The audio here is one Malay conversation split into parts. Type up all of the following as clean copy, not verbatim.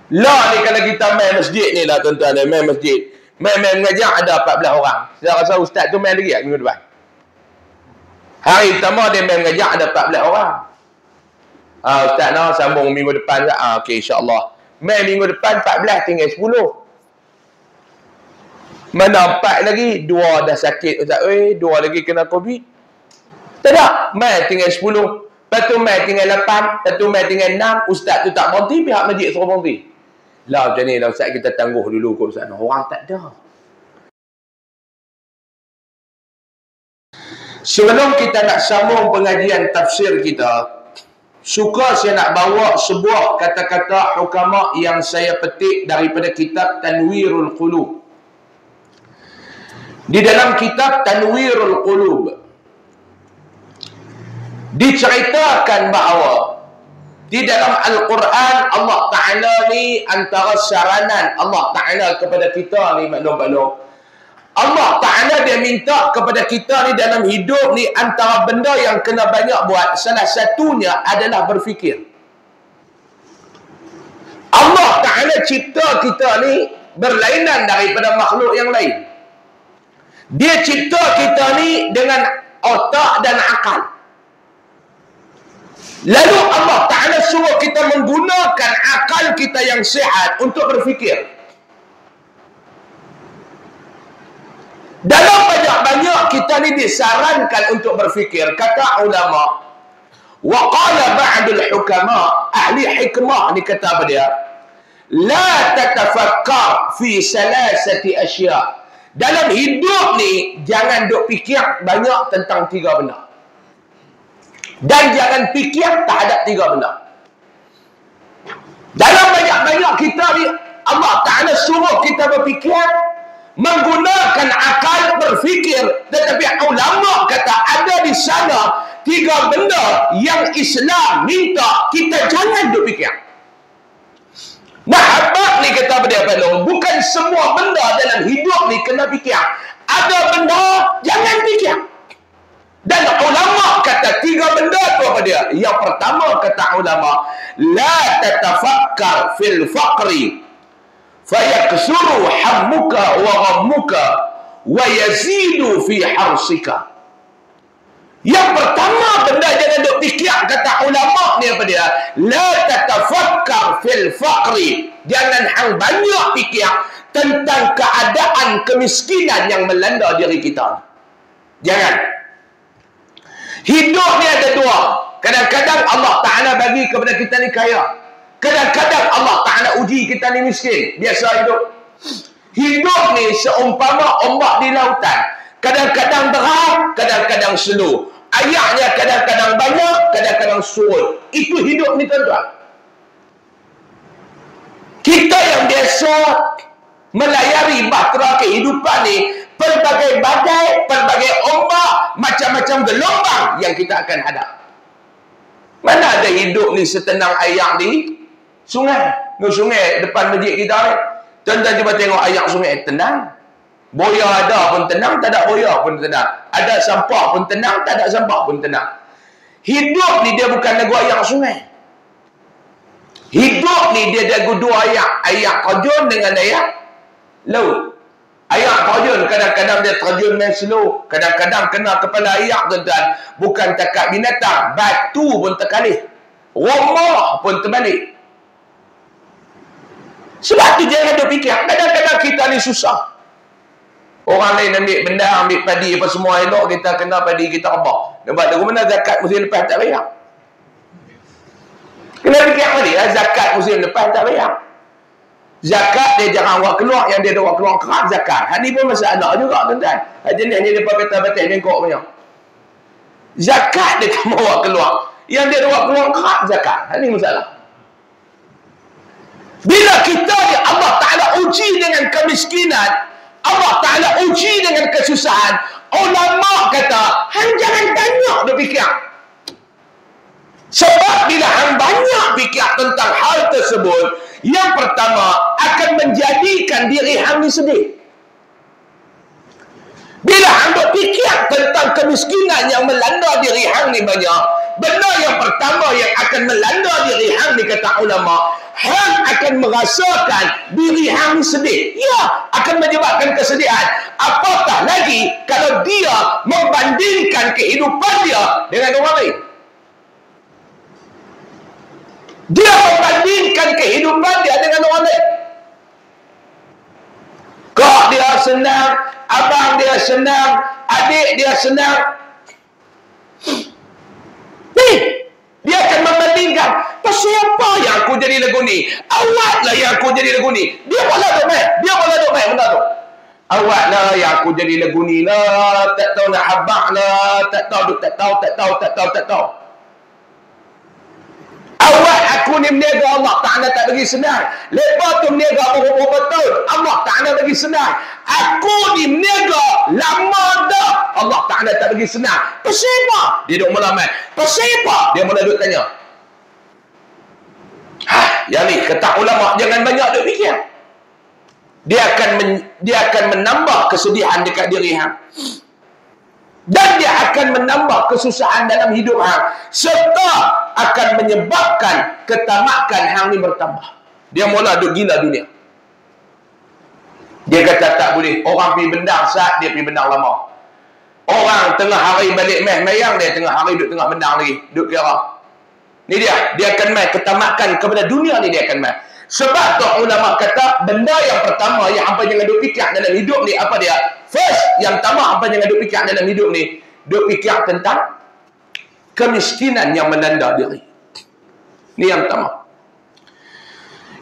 Lah ni kalau kita main masjid ni lah tuan-tuan, main masjid. Main mengajar ada 14 orang. Saya rasa ustaz tu main lagi tak minggu depan? Hari pertama dia main mengajar ada 14 orang. Ustaz nak sambung minggu depan tak? Okey, insya-Allah. Main minggu depan 14 tinggal 10. Mana 4 lagi? 2 dah sakit ustaz. 2 lagi kena Covid. Tak ada. Main tinggal 10. Lepas tu main tinggal 8. Lepas tu main tinggal 6. Ustaz tu tak berhenti, pihak masjid suruh berhenti. Lah macam ni lah ustaz, kita tangguh dulu kot ustaz. Orang tak ada. Sebelum kita nak sambung pengajian tafsir kita, suka saya nak bawa sebuah kata-kata hukama yang saya petik daripada kitab Tanwirul Qulub. Di dalam kitab Tanwirul Qulub diceritakan bahawa di dalam Al-Quran Allah Ta'ala ni antara saranan Allah Ta'ala kepada kita ni maklum-maklum, Allah Ta'ala dia minta kepada kita ni dalam hidup ni antara benda yang kena banyak buat, salah satunya adalah berfikir. Allah Ta'ala cipta kita ni berlainan daripada makhluk yang lain. Dia cipta kita ni dengan otak dan akal. Lalu Allah Ta'ala suruh kita menggunakan akal kita yang sihat untuk berfikir. Dalam banyak-banyak kita ni disarankan untuk berfikir. Kata ulama, wa qala ba'dul hukama, ahli hikmah ni kata apa dia? La tatafakkar fi salasati asya. Dalam hidup ni jangan duk fikir banyak tentang 3 benda. Dan jangan fikir terhadap 3 benda. Dalam banyak-banyak kita ni Allah Ta'ala suruh kita berfikir, menggunakan akal berfikir. Tetapi ulama kata ada di sana 3 benda yang Islam minta kita jangan duk fikir. Nah, apa ni kata dia belum? Bukan semua benda dalam hidup ni kena fikir. Ada benda jangan fikir. Dan ulama kata 3 benda tu apa dia? Yang pertama kata ulama, la tatafakkar fil faqri fayaksuru hammuka wa ghammuka wa yazidu fi harsika. Yang pertama benda jangan duk fikir kata ulama ni apa dia? La tatafakkar fil faqri. Jangan hang banyak fikir tentang keadaan kemiskinan yang melanda diri kita. Jangan. Hidup ni ada 2. Kadang-kadang Allah Ta'ala bagi kepada kita ni kaya. Kadang-kadang Allah Ta'ala uji kita ni miskin. Biasa hidup. Hidup ni seumpama ombak di lautan. Kadang-kadang berat, kadang-kadang slow. Ayahnya kadang-kadang banyak, kadang-kadang surut. Itu hidup ni tuan-tuan. Kita yang biasa melayari bahtera kehidupan ni, pelbagai badai, pelbagai ombak, macam-macam gelombang yang kita akan hadap. Mana ada hidup ni setenang air di sungai. Di sungai depan masjid kita ni. Tuan-tuan cuba tengok air sungai tenang. Boya ada pun tenang, tak ada boya pun tenang. Ada sampah pun tenang, tak ada sampah pun tenang. Hidup ni dia bukan lagu air sungai. Hidup ni dia lagu 2 air. Air terjun dengan air laut. Air terjun, kadang-kadang dia terjun main slow. Kadang-kadang kena kepala air, tuan-tuan. Bukan takat binatang. Batu pun terkalih. Rumah pun terbalik. Sebab tu jangan ada fikir. Kadang-kadang kita ni susah. Orang lain ambil benda, ambil padi apa semua elok, kita kena padi kita rebah. Nampak tu mana zakat musim lepas tak bayar. Kena fikir tadi, zakat musim lepas tak bayar. Zakat dia jarang buat keluar, yang dia ada buat keluar kerat zakat. Hal ni pun masalah juga tuan-tuan. Jenis ni depa kata batal bengkok punya. Zakat dia tak mau buat keluar, yang dia ada buat keluar kerat zakat. Hal ni masalah. Bila kita ni Allah Ta'ala uji dengan kemiskinan, Allah Ta'ala uji dengan kesusahan, ulama kata hang jangan banyak berfikir. Sebab bila hang banyak fikir tentang hal tersebut, yang pertama akan menjadikan diri hang ni sedih. Bila hang duk fikir tentang kemiskinan yang melanda diri hang ni banyak, benda yang pertama yang akan melanda diri hang ni kata ulama, hang akan merasakan diri hang sedih. Ya, akan menyebabkan kesedihan. Apatah lagi kalau dia membandingkan kehidupan dia dengan orang lain. Dia membandingkan kehidupan dia dengan orang lain. Kak dia senang, abang dia senang, adik dia senang. Dia akan membandingkan, pasal apa yang aku jadi lagu ni? Awak lah yang aku jadi lagu ni. Dia malah duk main. Dia malah duk main benda tu. Awak lah yang aku jadi lagu ni lah. Tak tahu nak habak lah. Tak tahu. Awak aku ni meniaga Allah Ta'ala tak bagi senang. Lepas tu meniaga berapa tahun. Allah Ta'ala bagi senang. Aku ni meniaga lama dah. Allah Ta'ala tak bagi senang. Pasal apa? Dia duk melamat. Pasal apa? Dia mula duk tanya. Yang ni kata ulama jangan banyak duk fikir. Dia akan menambah kesedihan dekat diri hang. Dan dia akan menambah kesusahan dalam hidup hang, serta akan menyebabkan ketamakan hang ni bertambah. Dia mula duk gila dunia. Dia kata tak boleh. Orang pergi bendang saat dia pergi bendang lama. Orang tengah hari balik mayang, dia tengah hari duk tengah bendang lagi, duk kira. Ni dia akan main ketamakan kepada dunia ni, dia akan main. Sebab tu ulama kata benda yang pertama yang hampa jangan duk fikir dalam hidup ni apa dia? First, yang pertama hampa jangan duk fikir dalam hidup ni, duk fikir tentang kemiskinan yang melanda diri. Ni yang pertama.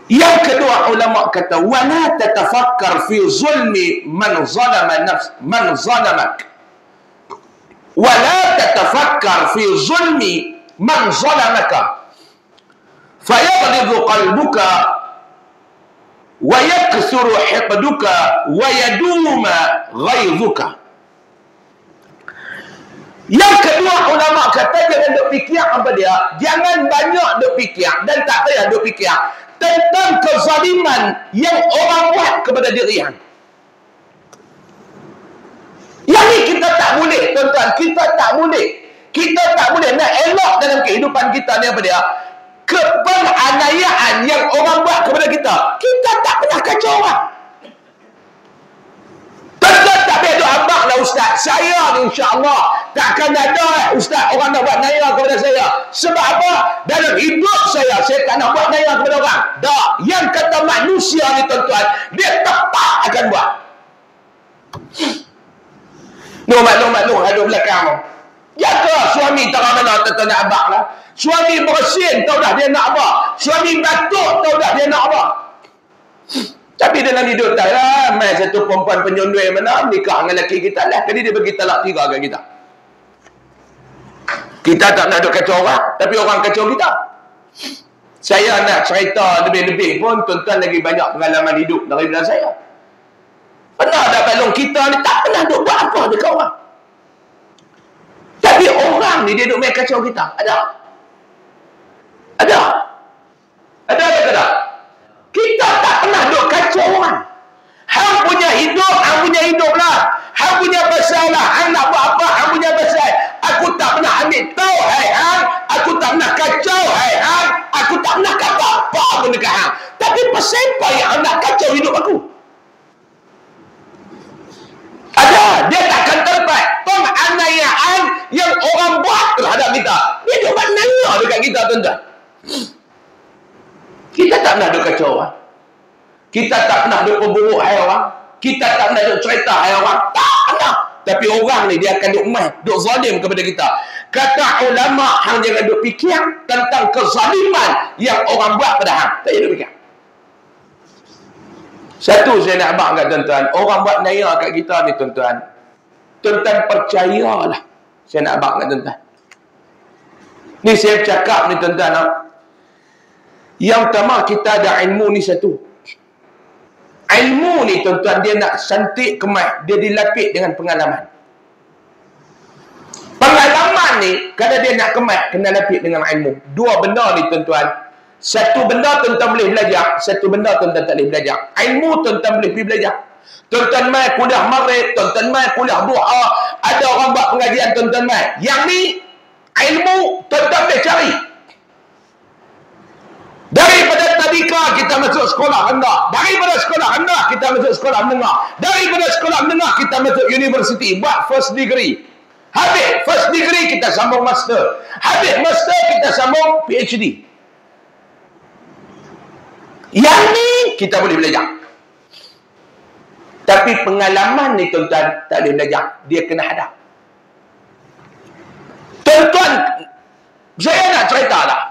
Yang kedua ulama kata wala tatafakkar fi zulmi man zalamak. Wala tatafakkar fi zulmi man zalamaka. Fayaghlidhu qalbuka wa yakthuru hiqduka wa yaduma ghaidhuka. Yang kedua ulama kata jangan duk fikir apa dia, jangan banyak duk fikir dan tak payah duk fikir tentang kezaliman yang orang buat kepada diri hang. Yang ni kita tak boleh, tuan-tuan, kita tak boleh nak elok dalam kehidupan kita ni apa dia? Kepenganiayaan yang orang buat kepada kita. Kita tak pernah kacau orang. Tuan-tuan tak payah duk abang lah ustaz. Saya ni insya-Allah takkan ada ustaz orang nak buat naya kepada saya. Sebab apa? Dalam hidup saya tak nak buat naya kepada orang. Tak. Yang kata manusia ni tuan-tuan, dia tepat akan buat. Maklum ada belakang tu. Jaga suami tak mana tuan-tuan nak abang lah. Suami bersin tahu dah dia nak apa. Suami batuk tahu dah dia nak apa. Tapi dalam hidup tak lah. Mai satu perempuan penyondui mana nikah dengan lelaki kita lah. Jadi dia bagi talak 3 kat kita. Kita tak nak duk kacau orang, tapi orang kacau kita. Saya nak cerita lebih-lebih pun tuan-tuan lagi banyak pengalaman hidup daripada saya. Pernah dah balong kita ni tak pernah duk buat apa dekat orang. Tapi orang ni dia duk main kacau kita. Ada tak? Kita tak pernah duk kacau orang. Hang punya hidup lah. Hang punya pasal lah. Hang nak buat apa? Hang punya pasal. Aku tak pernah ambil tahu hai hang. Aku tak pernah kacau hai hang. Aku tak pernah kata apa pun dekat hang. Tapi pasal apa yang hang nak kacau hidup aku? Ada. Dia takkan tempat penganiayaan yang orang buat terhadap kita. Dia duk buat nanya dekat kita tuan-tuan. Kita tak pernah duk kacau orang. Kita tak pernah duk pemburuk hai orang. Kita tak pernah duk cerita hai orang. Tak pernah. Tapi orang ni dia akan duk main, duk zalim kepada kita. Kata ulama, hang jangan duk fikir tentang kezaliman yang orang buat pada hang. Tak payah duk fikir. Satu saya nak abang kat tuan-tuan, orang buat naya kat kita ni tuan-tuan. Tuan-tuan percayalah. Saya nak abang kat tuan-tuan. Ni saya cakap ni tuan-tuan. Yang pertama kita ada ilmu ni satu. Ilmu ni tuan-tuan dia nak santik kemas, dia dilapis dengan pengalaman. Pengalaman ni kalau dia nak kemas kena lapis dengan ilmu. 2 benda ni tuan-tuan. Satu benda tuan-tuan boleh belajar, satu benda tuan-tuan tak boleh belajar. Ilmu tuan-tuan boleh pergi belajar. Tuan-tuan mai kuliah maghrib, tuan-tuan mai kuliah duha, ada orang buat pengajian, tuan-tuan mai. Yang ni ilmu tuan-tuan boleh cari. Daripada tadika kita masuk sekolah rendah, daripada sekolah rendah kita masuk sekolah menengah, daripada sekolah menengah kita masuk universiti, buat first degree. Habis first degree kita sambung master, habis master kita sambung PhD. Yang ni kita boleh belajar. Tapi pengalaman ni tuan-tuan tak boleh belajar, dia kena hadap. Tuan-tuan, saya nak cerita dah.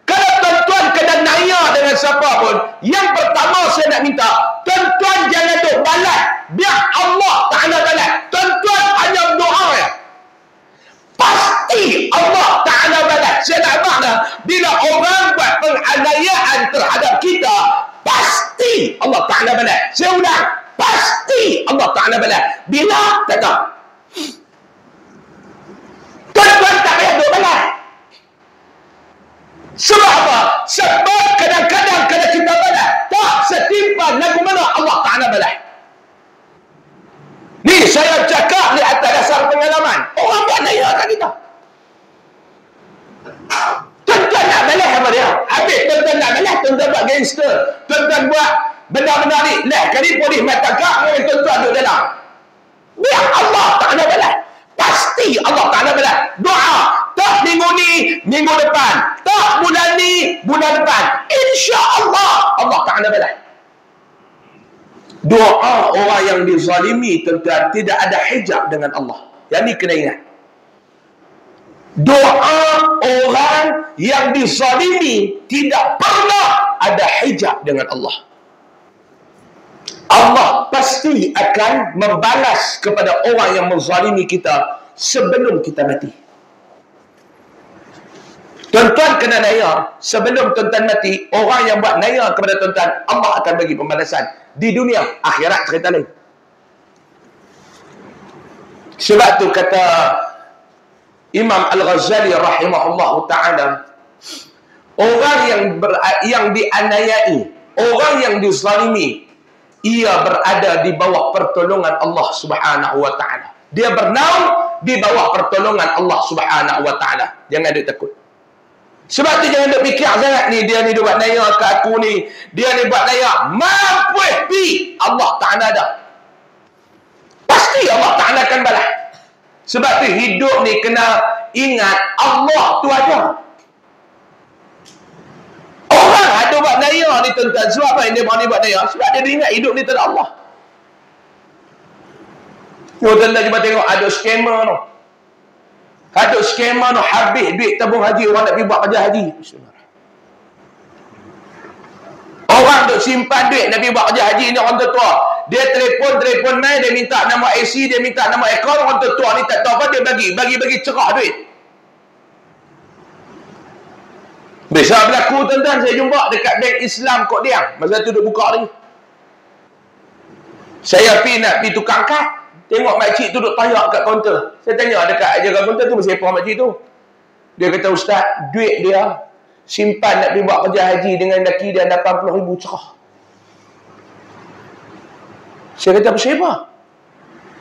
Kalau tuan-tuan kena naya dengan siapa pun, yang pertama saya nak minta, tuan-tuan jangan duk balas, biar Allah Ta'ala balas. Tuan-tuan hanya berdoa ya. Pasti Allah Ta'ala balas. Saya nak makna, bila orang buat penganiayaan terhadap kita, pasti Allah Ta'ala balas. Saya ulang, pasti Allah Ta'ala balas. Bila? Tak tahu. Tuan-tuan tak payah duk balas. Sebab apa? Sebab kadang-kadang kalau kita balas, tak setimpal lagu mana Allah Ta'ala balas. Ni saya cakap di atas dasar pengalaman. Orang buat naya kat kita. Tuan-tuan nak balas apa dia? Habis tuan-tuan nak balas, tuan-tuan buat gangster. Tuan-tuan buat benda-benda ni. Kali polis mata kak, tuan-tuan duduk dalam. Biar Allah Ta'ala balas. Pasti Allah Ta'ala balas. Doa. Tak minggu ni, minggu depan. Tak bulan ni, bulan depan. InsyaAllah Allah Ta'ala balas. Doa orang yang dizalimi, tuan-tuan, tidak ada hijab dengan Allah. Yang ni kena ingat. Doa orang yang dizalimi tidak pernah ada hijab dengan Allah. Allah pasti akan membalas kepada orang yang menzalimi kita sebelum kita mati. Tuan-tuan kena naya, sebelum tuan-tuan mati, orang yang buat naya kepada tuan-tuan, Allah akan bagi pembalasan. Di dunia, akhirat cerita lain. Sebab tu kata Imam Al-Ghazali rahimahullah ta'ala, orang yang dianiayai, orang yang dizalimi, ia berada di bawah pertolongan Allah Subhanahu wa ta'ala. Dia bernaung di bawah pertolongan Allah Subhanahu wa ta'ala. Jangan ada takut. Sebab tu jangan duk fikir sangat ni, dia ni dia buat naya ke aku ni, dia ni buat naya. Mampu pi Allah Ta'ala ada. Pasti Allah Ta'ala akan balas. Sebab tu hidup ni kena ingat Allah tu ada. Orang ada buat naya ni tuan-tuan. Sebab apa dia buat naya? Sebab dia ingat hidup ni tak ada Allah. Tuan-tuan cuba tengok ada skamer tu. Ada skema tu, habis duit tabung haji, orang nak pergi buat kerja haji. Orang duk simpan duit nak pergi buat kerja haji ni, orang tua. Dia telefon main, dia minta nama IC, dia minta nama akaun, orang tua ni tak tahu apa, dia bagi cerah duit. Biasa berlaku tuan-tuan, saya jumpa dekat bank Islam Kok Diang. Masa tu duk buka lagi. Saya nak pergi tukang kad. Tengok makcik tu duduk tayak kat kaunter. Saya tanya dekat jaga kaunter tu, mesti apa makcik tu? Dia kata, Ustaz, duit dia simpan nak pergi buat kerja haji dengan laki dia 80,000 cerah. Saya kata, apa siapa?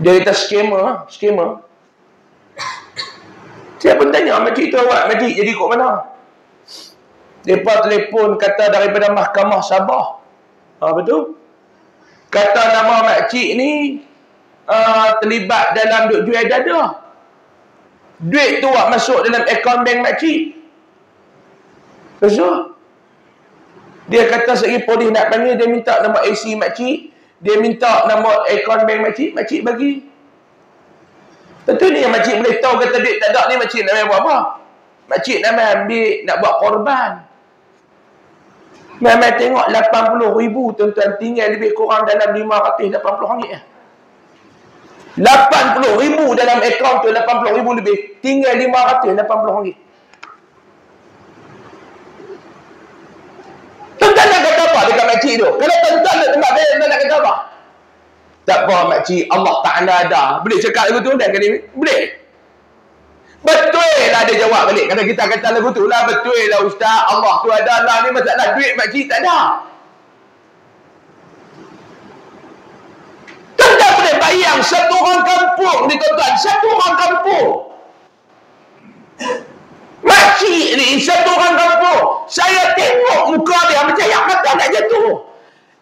Dia kata, skema. Saya pun tanya, makcik tu awak, makcik jadi kot mana? Mereka telefon kata daripada Mahkamah Sabah. Betul? Kata nama makcik ni terlibat dalam duk jual dada. Duit tu masuk dalam akaun bank makcik. Betul? Dia kata segi polis nak panggil, dia minta nama IC makcik, dia minta nama akaun bank makcik bagi. Tentu ni yang makcik boleh tahu kata duit tak ada ni, makcik nak buat apa? Makcik nak ambil, nak buat korban. Memang tengok 80,000 tuan-tuan, tinggal lebih kurang dalam RM580 ya. 80,000 dalam akaun tu, 80,000 lebih, tinggal RM580. Tuan-tuan nak kata apa dekat makcik tu? Kalau tuan-tuan nak tempat dia, nak kata apa? Tak apa makcik, Allah Ta'ala ada. Boleh cakap lagu tu dan kali ni? Boleh. Betul lah dia jawab balik. Kalau kita kata lagu tu lah, betul lah Ustaz, Allah tu ada lah. Ni masalah duit makcik tak ada. satu orang kampung ni tuan-tuan, satu orang kampung. Makcik ni satu orang kampung. Saya tengok muka dia macam yang mata nak jatuh.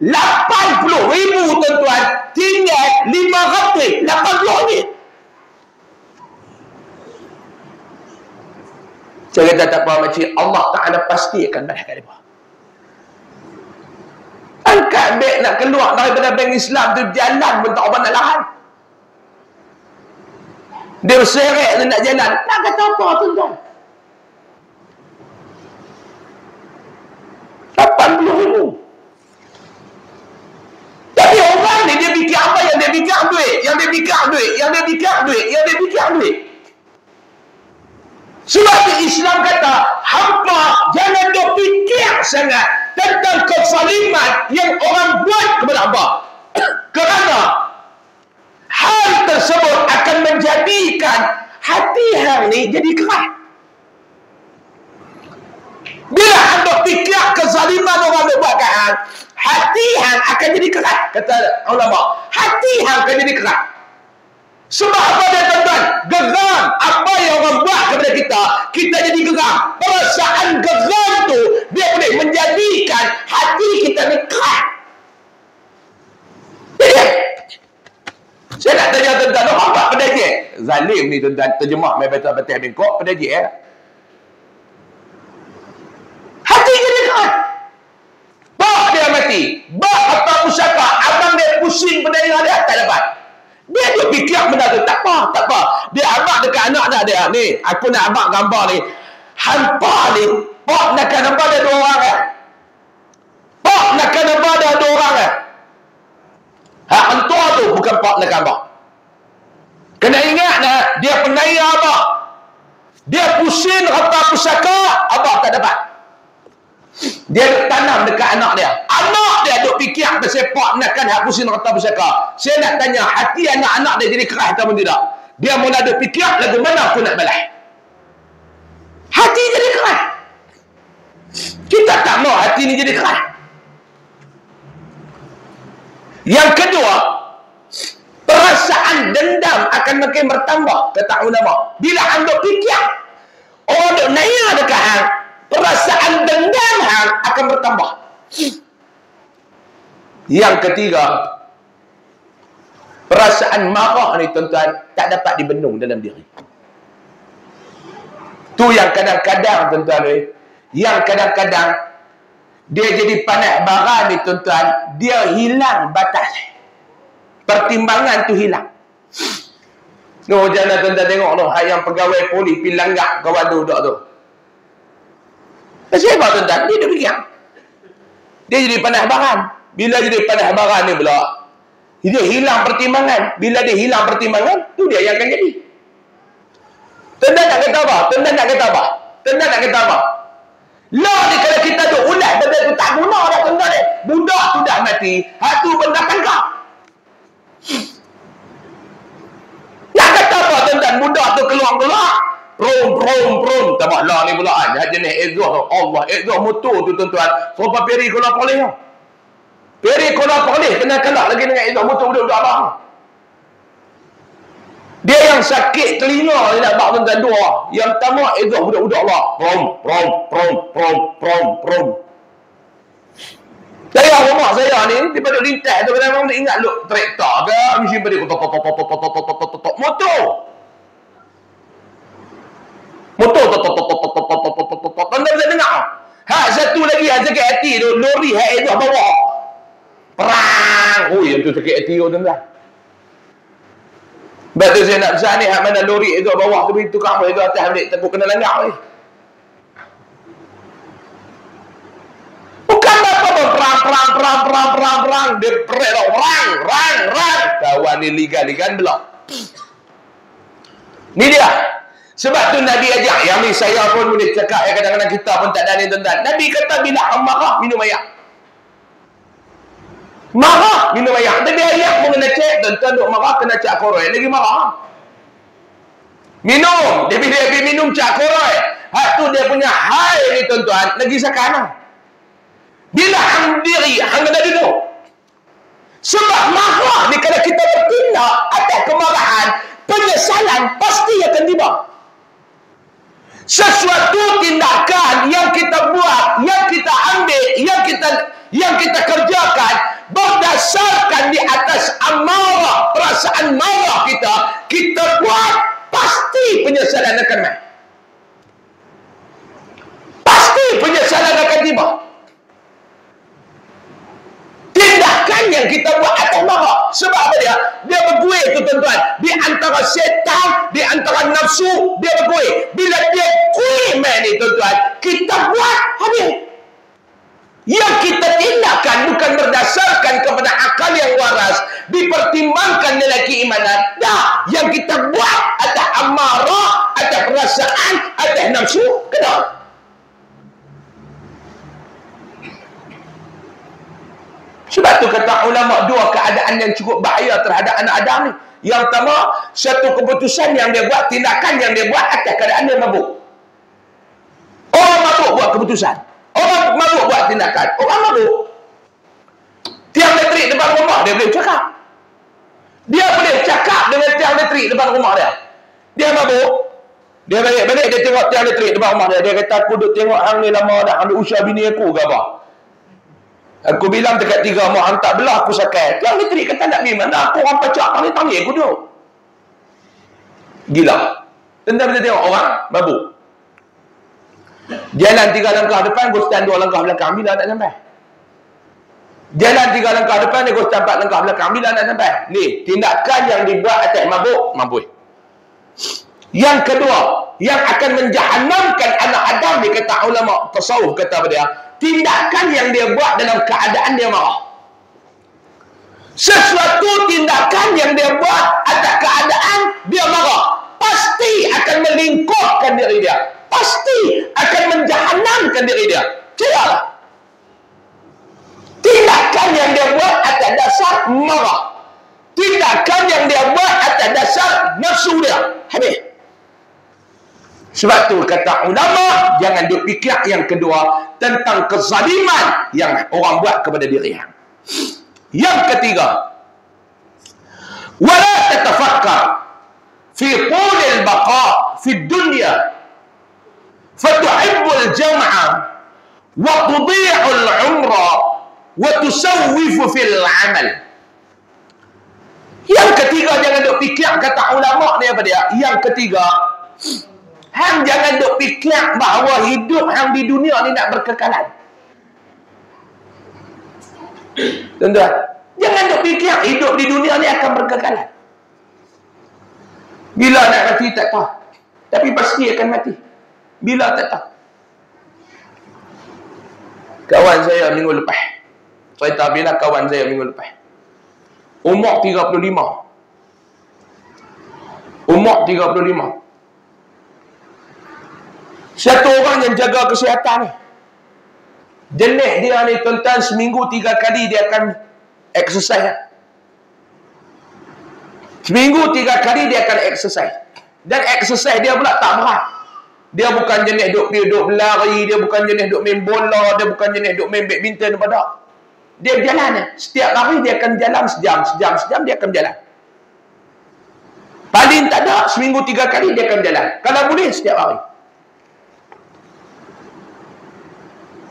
80,000 tuan-tuan, tinggal 580 ringgit. Saya kata tak apa makcik, Allah Ta'ala pasti akan balas kat mereka. Angkat beg nak keluar daripada bank Islam tu, jalan pun tak apa nak lahan. Dia berseret tu nak jalan, tak kata apa tuan-tuan. 80,000. Tapi orang ni dia fikir apa yang dia fikir duit, yang dia fikir duit, yang dia fikir duit, yang dia fikir duit. Sebab itu Islam kata, hampa jangan berfikir sangat tentang kezaliman yang orang buat kepada hamba. Kerana hal tersebut akan menjadikan hati hang ni jadi keras. Bila anda fikir kezaliman orang buat kat hang, hati hang akan jadi keras. Kata ulama, hati hang akan jadi keras. Sebab apa dia tuan-tuan? Geram apa yang orang buat kepada kita, kita jadi geram. Perasaan geram tu dia boleh menjadikan hati kita ni keras. Jadi, saya nak tanya tuan-tuan, orang buat pedajik. Zalim ni tuan-tuan, terjemah mai batal-batal bengkok pedajik Hati jadi keras. Bak dia mati. Bak apa pusaka, abang dia pusing pedajik dia tak dapat. Dia fikir benda tu tak apa, tak apa. Dia abang dekat anak dia ni, aku nak abang gambar ni. Hampa ni, pak nak nampak dia 2 orang Pak nak nampak dia 2 orang Hak hantua tu bukan pak nak gambar. Kena ingat nah, dia penaya abang. Dia pusing harta pusaka, abang tak dapat. Dia tanam dekat anak dia. Anak dia duk fikir pasal pak nakkan hak pusing harta pusaka. Saya nak tanya, hati anak-anak dia jadi keras atau tidak? Dia mula duk fikir lagu mana aku nak balas. Hati jadi keras. Kita tak mau hati ni jadi keras. Yang kedua, perasaan dendam akan makin bertambah, kata ulama. Bila anda fikir orang duk naya dekat hang, perasaan dendam hang akan bertambah. Yang ketiga, perasaan marah ni tuan-tuan tak dapat dibendung dalam diri. Tu yang kadang-kadang tuan-tuan ni, yang kadang-kadang dia jadi panas barang ni tuan-tuan, dia hilang batas. Pertimbangan tu hilang. No, jangan tuan-tuan tengok tu, yang pegawai polis pergi langgak kawan tu duduk tu. Pasal apa tuan-tuan? Dia dah fikir. Dia jadi panas barang. Bila jadi panas barang ni pula, dia hilang pertimbangan. Bila dia hilang pertimbangan, tu dia yang akan jadi. Tuan-tuan nak kata apa? Tuan-tuan nak kata apa? Tuan-tuan nak kata apa? Lah ni kalau kita duk ulat benda tu tak guna dah tuan-tuan ni. Budak tu dah mati, hak tu benda tangkap. Nak kata apa tuan-tuan? Budak tu keluar-keluar. Prom. Tamak lah ni pula kan. Jenis Izzah. Allah. Izzah motor tu tuan-tuan. Sampai peri kolah polis tu. Peri kolah polis. Kena kelak lagi dengan Izzah motor budak-budak abang. Dia yang sakit telinga ni nak bak tuan-tuan 2. Yang pertama Izzah budak-budak Allah. Prom. Saya rumah saya ni. Daripada lintas tu. Kadang-kadang nak ingat look traktor ke. Mesti pada motor. Motor anda bisa dengar. Hak satu lagi yang sakit hati tu, lori hak itu bawa perang. Oh, yang tu sakit hati tu tuan-tuan. Sebab tu saya nak pesan ni, hak mana lori itu bawah tu tukang itu atas ambil tepuk kena langgar ni. Bukan apa pun perang. Dia perang rang. Kawan ni ligan belah. Ni dia. Sebab tu Nabi ajak, yang ni saya pun boleh cakap, kadang-kadang kita pun tak ada ni tuan-tuan. Nabi kata bila hang marah, minum air. Marah, minum air. Tapi air pun kena cek, tuan-tuan duk marah, kena cak koroi. Lagi marah. Minum. Dia bila minum cak koroi. Hak tu dia punya high ni tuan-tuan, lagi sakana. Bila hang diri, hang kena duduk. Sebab marah ni kalau kita bertindak atas kita. Sesuatu tindakan yang kita buat, yang kita ambil, yang kita kerjakan berdasarkan di atas amarah, perasaan marah kita buat, pasti penyesalan akan main. Pasti penyesalan akan tiba. Tindakan yang kita buat atas marah. Sebab apa dia? Dia berguih tu tuan-tuan. Di antara setan, di antara nafsu, dia berguih. Bila dia guih main ni tuan-tuan, kita buat habis. Yang kita tindakan bukan berdasarkan kepada akal yang waras, dipertimbangkan nilai keimanan. Dah, yang kita buat atas amarah, atas perasaan, atas nafsu, kena. Sebab tu kata ulama, dua keadaan yang cukup bahaya terhadap anak Adam ni. Yang pertama, satu keputusan yang dia buat, tindakan yang dia buat atas keadaan dia mabuk. Orang mabuk buat keputusan. Orang mabuk buat tindakan. Orang mabuk. Tiang elektrik depan rumah dia boleh cakap. Dia boleh cakap dengan tiang elektrik depan rumah dia. Dia mabuk. Dia balik dia tengok tiang elektrik depan rumah dia. Dia kata, aku duk tengok hang ni lama dah. Hang duk usia bini aku ke apa? Aku bilang dekat 3 mak hang tak belah aku sakai. Tiang elektrik kata nak pergi mana? Aku orang pacak hang ni panggil aku duk. Gila. Tentang kita tengok orang mabuk. Jalan 3 langkah depan, gua stand 2 langkah belakang. Bila nak sampai? Jalan 3 langkah depan, gua stand 4 langkah belakang. Bila nak sampai? Ni, tindakan yang dibuat atas mabuk, mabuk. Yang kedua, yang akan menjahannamkan anak Adam, dia kata ulama tasawuf kata pada dia, tindakan yang dia buat dalam keadaan dia marah. Sesuatu tindakan yang dia buat atas keadaan dia marah, pasti akan melingkupkan diri dia. Pasti akan menjahannamkan diri dia. Percayalah. Tindakan yang dia buat atas dasar marah. Tindakan yang dia buat atas dasar nafsu dia. Habis. Sebab tu kata ulama, jangan duk fikir yang kedua tentang kezaliman yang orang buat kepada diri. Yang ketiga, wala tatafakkar fi tulil baqa fi dunya fatuhibbul jam'a wa tudhi'ul umra wa tusawwifu fil amal. Yang ketiga, jangan duk fikir, kata ulama ni apa dia? Yang ketiga, hang jangan duk fikir bahawa hidup hang di dunia ni nak berkekalan. Tuan-tuan, jangan duk fikir hidup di dunia ni akan berkekalan. Bila nak mati tak tahu. Tapi pasti akan mati. Bila tak tahu. Kawan saya minggu lepas. Saya tak bila kawan saya minggu lepas. Umur 35. Umur 35. Satu orang yang jaga kesihatan ni. Jenis dia ni tuan-tuan, seminggu 3 kali dia akan exercise. Seminggu 3 kali dia akan exercise. Dan exercise dia pula tak berat. Dia bukan jenis duk berlari, dia bukan jenis duk main bola, dia bukan jenis duk main badminton pada. Dia berjalan. Setiap hari dia akan jalan sejam dia akan berjalan. Paling tak ada, seminggu 3 kali dia akan berjalan. Kalau boleh setiap hari.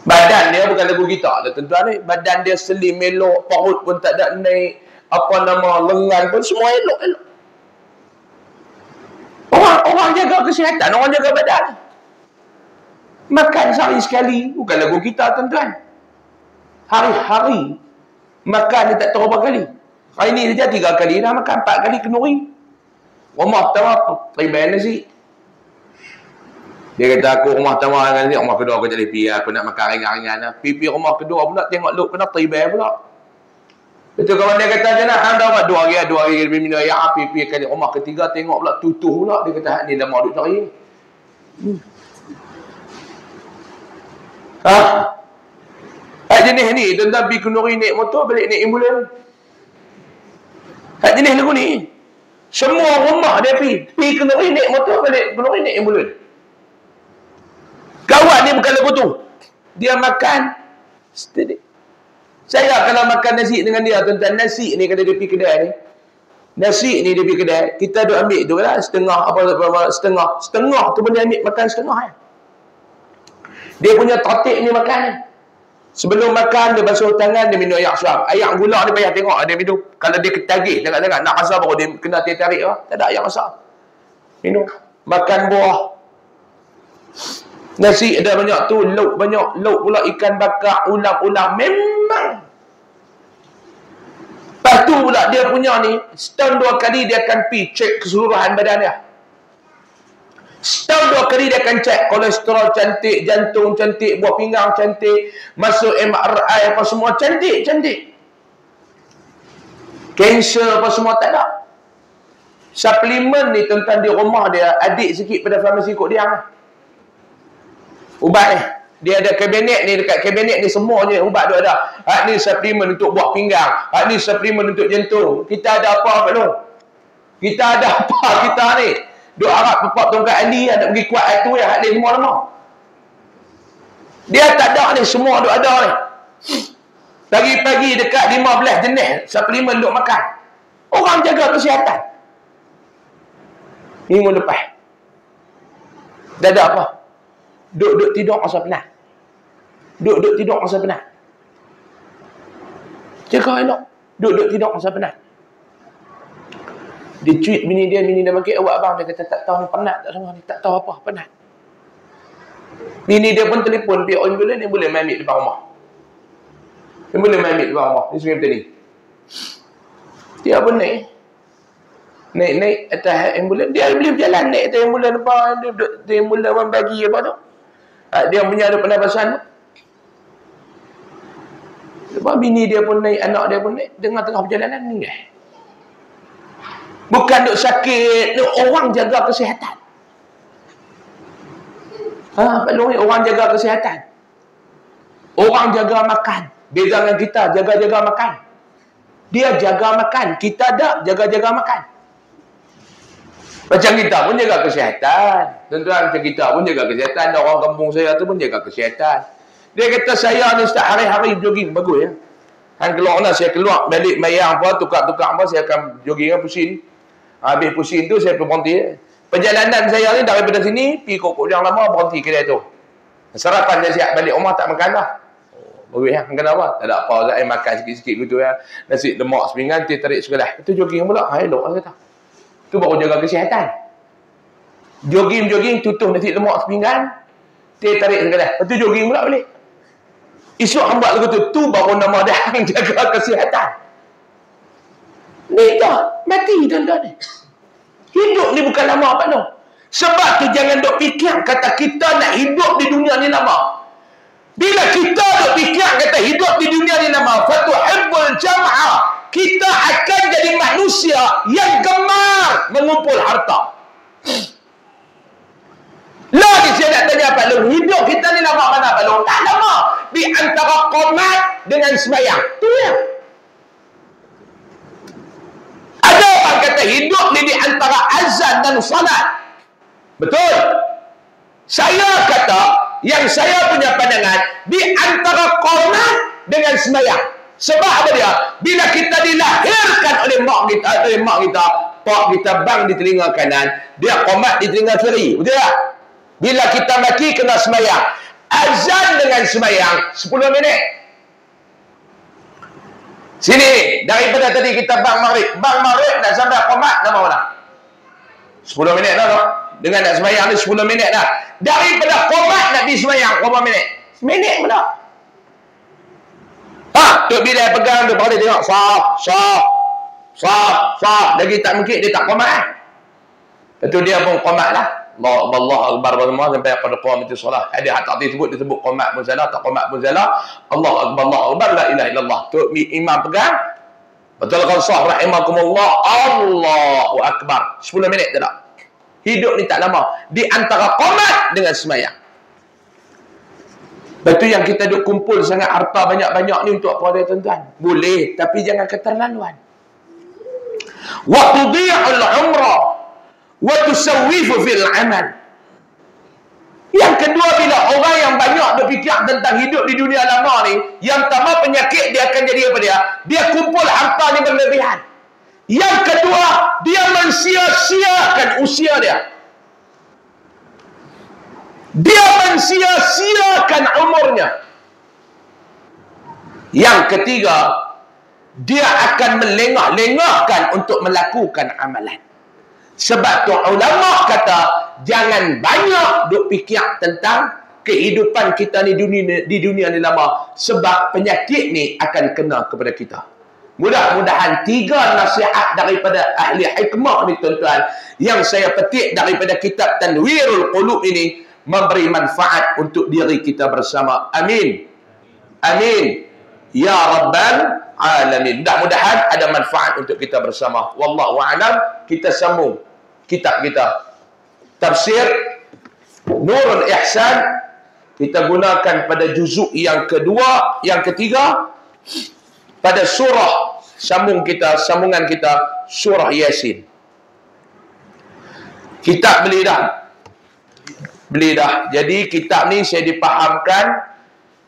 Badan dia bukan lagu kita, tuan-tuan ni. Badan dia slim, elok, perut pun tak ada naik, apa nama, lengan pun semua elok-elok. Orang jaga kesihatan, orang jaga badan. Makan sehari sekali, bukan lagu kita, tuan-tuan. Hari-hari makan dia tak tahu berapa kali. Hari ni saja 3 kali, dah makan 4 kali kenduri. Rumah pertama, terima nasi. Dia kata, aku rumah pertama dengan ni, rumah kedua aku jadi pergi, aku nak makan ringan-ringan. Pergi rumah kedua pula, tengok look kena terima pula. Betul kawan dia kata, je nak, anda buat 2 hari lebih minum air, pergi kali rumah ketiga, tengok pula tutuh pula. Dia kata, ni dah mau duduk cari. Jenis ni, tuan-tuan pergi kenduri naik motor, balik naik ambulan. Jenis lagu ni. Semua rumah dia pergi kenduri naik motor, balik kenduri naik ambulan. Kawan ni bukan lagu tu. Dia makan steady. Saya kalau makan nasi dengan dia, tuan-tuan, nasi ni kalau dia pergi kedai ni, Nasi ni dia pergi kedai, kita duk ambil tu lah, setengah tu boleh ambil makan setengah ya. Dia punya tatik ni makan ni. Sebelum makan dia basuh tangan, dia minum air suam. Air gula ni payah tengok dia minum. Kalau dia ketagih tengok-tengok nak rasa baru dia kena tarik lah. Tak ada air rasa. Minum. Makan buah. Nasi ada banyak tu, lauk banyak. Lauk pula ikan bakar, ulam-ulam. Memang. Lepas tu pula dia punya ni, setahun 2 kali dia akan pergi cek keseluruhan badan dia. Setahun 2 kali dia akan cek kolesterol cantik, jantung cantik, buah pinggang cantik, masuk MRI apa semua cantik. Kanser apa semua tak ada. Suplemen ni tuan-tuan di rumah dia, adik sikit pada farmasi kot dia. Ubat ni. Dia ada kabinet ni, dekat kabinet ni semuanya ubat tu ada. Hak ni suplemen untuk buah pinggang. Hak ni suplemen untuk jantung. Kita ada apa belum? Kita ada apa kita ni? Duk harap pepak tongkat Ali nak pergi kuat itu yang hak ni semua lama. Dia tak ada ni, semua duk ada ni. Pagi-pagi dekat 15 jenis suplemen duk makan. Orang jaga kesihatan. Minggu lepas. Dah ada apa? Duk tidur rasa penat. Duk tidur rasa penat. Jaga elok. Duk tidur rasa penat. Dia tweet bini dia makin awak abang. Dia kata tak tahu ni penat tak semua ni. Tak tahu apa, penat. Bini dia pun telefon pihak ambulans ni boleh main ambil depan rumah. Dia boleh main ambil depan rumah. Ni sungai Petani. Dia pun naik atas ambulans. Dia boleh berjalan naik atas ambulans depan. Dia duduk atas ambulans orang bagi apa tu. Dia punya ada pernafasan tu. Lepas bini dia pun naik, anak dia pun naik. Tengah-tengah perjalanan meninggal. Bukan duk sakit, duk orang jaga kesihatan. Pak Long, orang jaga kesihatan. Orang jaga makan. Beza dengan kita, jaga-jaga makan. Dia jaga makan, kita tak jaga-jaga makan. Macam kita pun jaga kesihatan. Tuan-tuan, macam kita pun jaga kesihatan. Dan orang kampung saya tu pun jaga kesihatan. Dia kata saya ni setiap hari-hari jogging, bagus ya. Han keluar lah, saya keluar balik mayang apa, tukar-tukar apa, saya akan jogging pusing. Habis pusing tu saya berhenti. Perjalanan saya ni daripada sini pergi kokok yang lama berhenti kedai tu. Sarapan saya siap balik rumah tak makan lah. Bagus ya, kenapa? Tak ada apa, saya makan sikit-sikit gitu ya. Nasi lemak sepinggan, dia tarik sekolah. Itu jogging pula. Elok lah kata. Itu baru jaga kesihatan. Jogging tutup nasi lemak sepinggan, dia tarik sekolah. Itu jogging pula balik. Esok hamba lagu tu baru nama dia jaga kesihatan. Ni tak mati tuan-tuan ni. Hidup ni bukan lama Pak Long. Sebab tu jangan duk fikir kata kita nak hidup di dunia ni lama. Bila kita duk fikir kata hidup di dunia ni lama, fatuhibbul jam'ah, kita akan jadi manusia yang gemar mengumpul harta. Lagi saya nak tanya Pak Long, hidup kita ni lama mana Pak Long? Tak lama. Di antara qomat dengan sembahyang. Tu ya. Ada orang kata hidup ni di antara azan dan salat. Betul. Saya kata, yang saya punya pandangan, di antara qomat dengan sembahyang. Sebab apa dia? Bila kita dilahirkan oleh mak kita, pak kita bang di telinga kanan, dia qomat di telinga kiri. Betul tak? Bila kita mati kena sembahyang. Azan dengan sembahyang 10 minit. Sini, daripada tadi kita bang maghrib. Bang maghrib nak sampai qomat lama mana? 10 minit dah tak? Dengan nak sembahyang ni 10 minit dah. Daripada qomat nak pergi sembahyang berapa minit? Minit pun tak. Tok bila pegang dia balik tengok sah. Lagi tak mungkin dia tak qomat. Lepas tu dia pun qomat lah. Allah Akbar sampai pada qiyam itu solat. Ada hak tak disebut qomat pun salah, tak qomat pun salah. Allah Akbar la ilaha illallah. Tu imam pegang. Betul kan sah rahimakumullah. Allahu Akbar. 10 minit tak? Hidup ni tak lama. Di antara qomat dengan sembahyang. Betul yang kita duk kumpul sangat harta banyak-banyak ni untuk apa dia tuan-tuan? Boleh, tapi jangan keterlaluan. Wa tudhi'ul umrah wa tusawwifu fil amal. Yang kedua, bila orang yang banyak berfikir tentang hidup di dunia lama ni, yang pertama penyakit dia akan jadi apa dia? Dia kumpul harta ni berlebihan. Yang kedua, dia mensia-siakan usia dia. Dia mensia-siakan umurnya. Yang ketiga, dia akan melengah-lengahkan untuk melakukan amalan. Sebab tu ulama kata, jangan banyak duk fikir tentang kehidupan kita ni di dunia ni lama. Sebab penyakit ni akan kena kepada kita. Mudah-mudahan 3 nasihat daripada ahli hikmah ni tuan-tuan, yang saya petik daripada kitab Tanwirul Qulub ini, memberi manfaat untuk diri kita bersama. Amin. Amin. Ya Rabbal Alamin. Mudah-mudahan ada manfaat untuk kita bersama. Wallahu a'lam. Kita sambung kitab kita. Tafsir Nurul Ihsan. Kita gunakan pada juzuk yang kedua, yang ketiga, pada surah sambungan kita surah Yasin. Kitab beli dah. Jadi kitab ni saya dipahamkan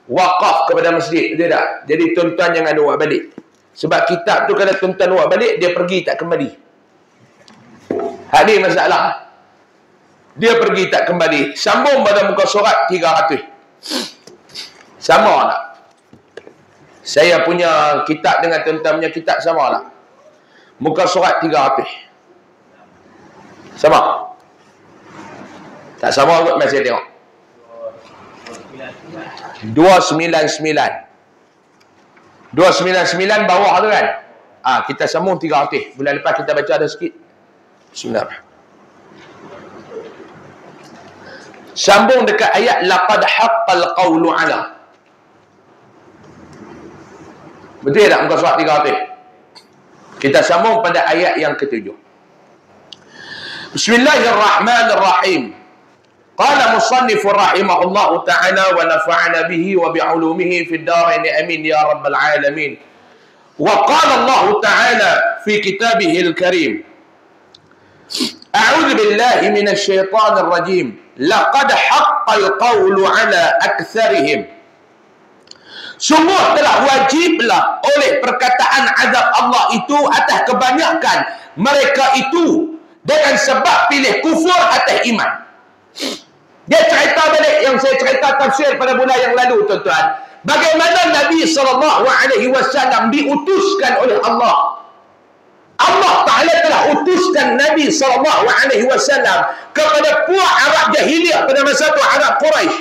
wakaf kepada masjid, betul tak? Jadi tuan-tuan jangan buat balik. Sebab kitab tu kalau tuan-tuan buat balik, dia pergi tak kembali. Ini masalah. Dia pergi tak kembali. Sambung pada muka surat 300. Sama tak? Saya punya kitab dengan tuan-tuan punya kitab sama tak? Muka surat 300. Sama? Tak sama kot, mari saya tengok. 299 bawah tu kan. Kita sambung 300. Bulan lepas kita baca ada sikit. Bismillahirrahmanirrahim. Sambung dekat ayat laqad haqqal qawlu ala. Betul tak muka surat 300? Kita sambung pada ayat yang ke-7. Bismillahirrahmanirrahim. Qala musannif rahimahullah ta'ala wa nafa'ana bihi wa bi'ulumihi fid darain amin ya rabbal alamin. Wa qala Allah ta'ala fi kitabihil karim. A'udzu billahi minasy syaithanir rajim. Laqad haqqal qawlu ala aktsarihim. Sungguh telah wajiblah oleh perkataan azab Allah itu atas kebanyakan mereka itu dengan sebab pilih kufur atas iman. Dia cerita balik yang saya cerita tafsir pada bulan yang lalu tuan-tuan. Bagaimana Nabi SAW diutuskan oleh Allah. Allah Ta'ala telah utuskan Nabi SAW kepada puak Arab Jahiliyah pada masa itu, Arab Quraisy.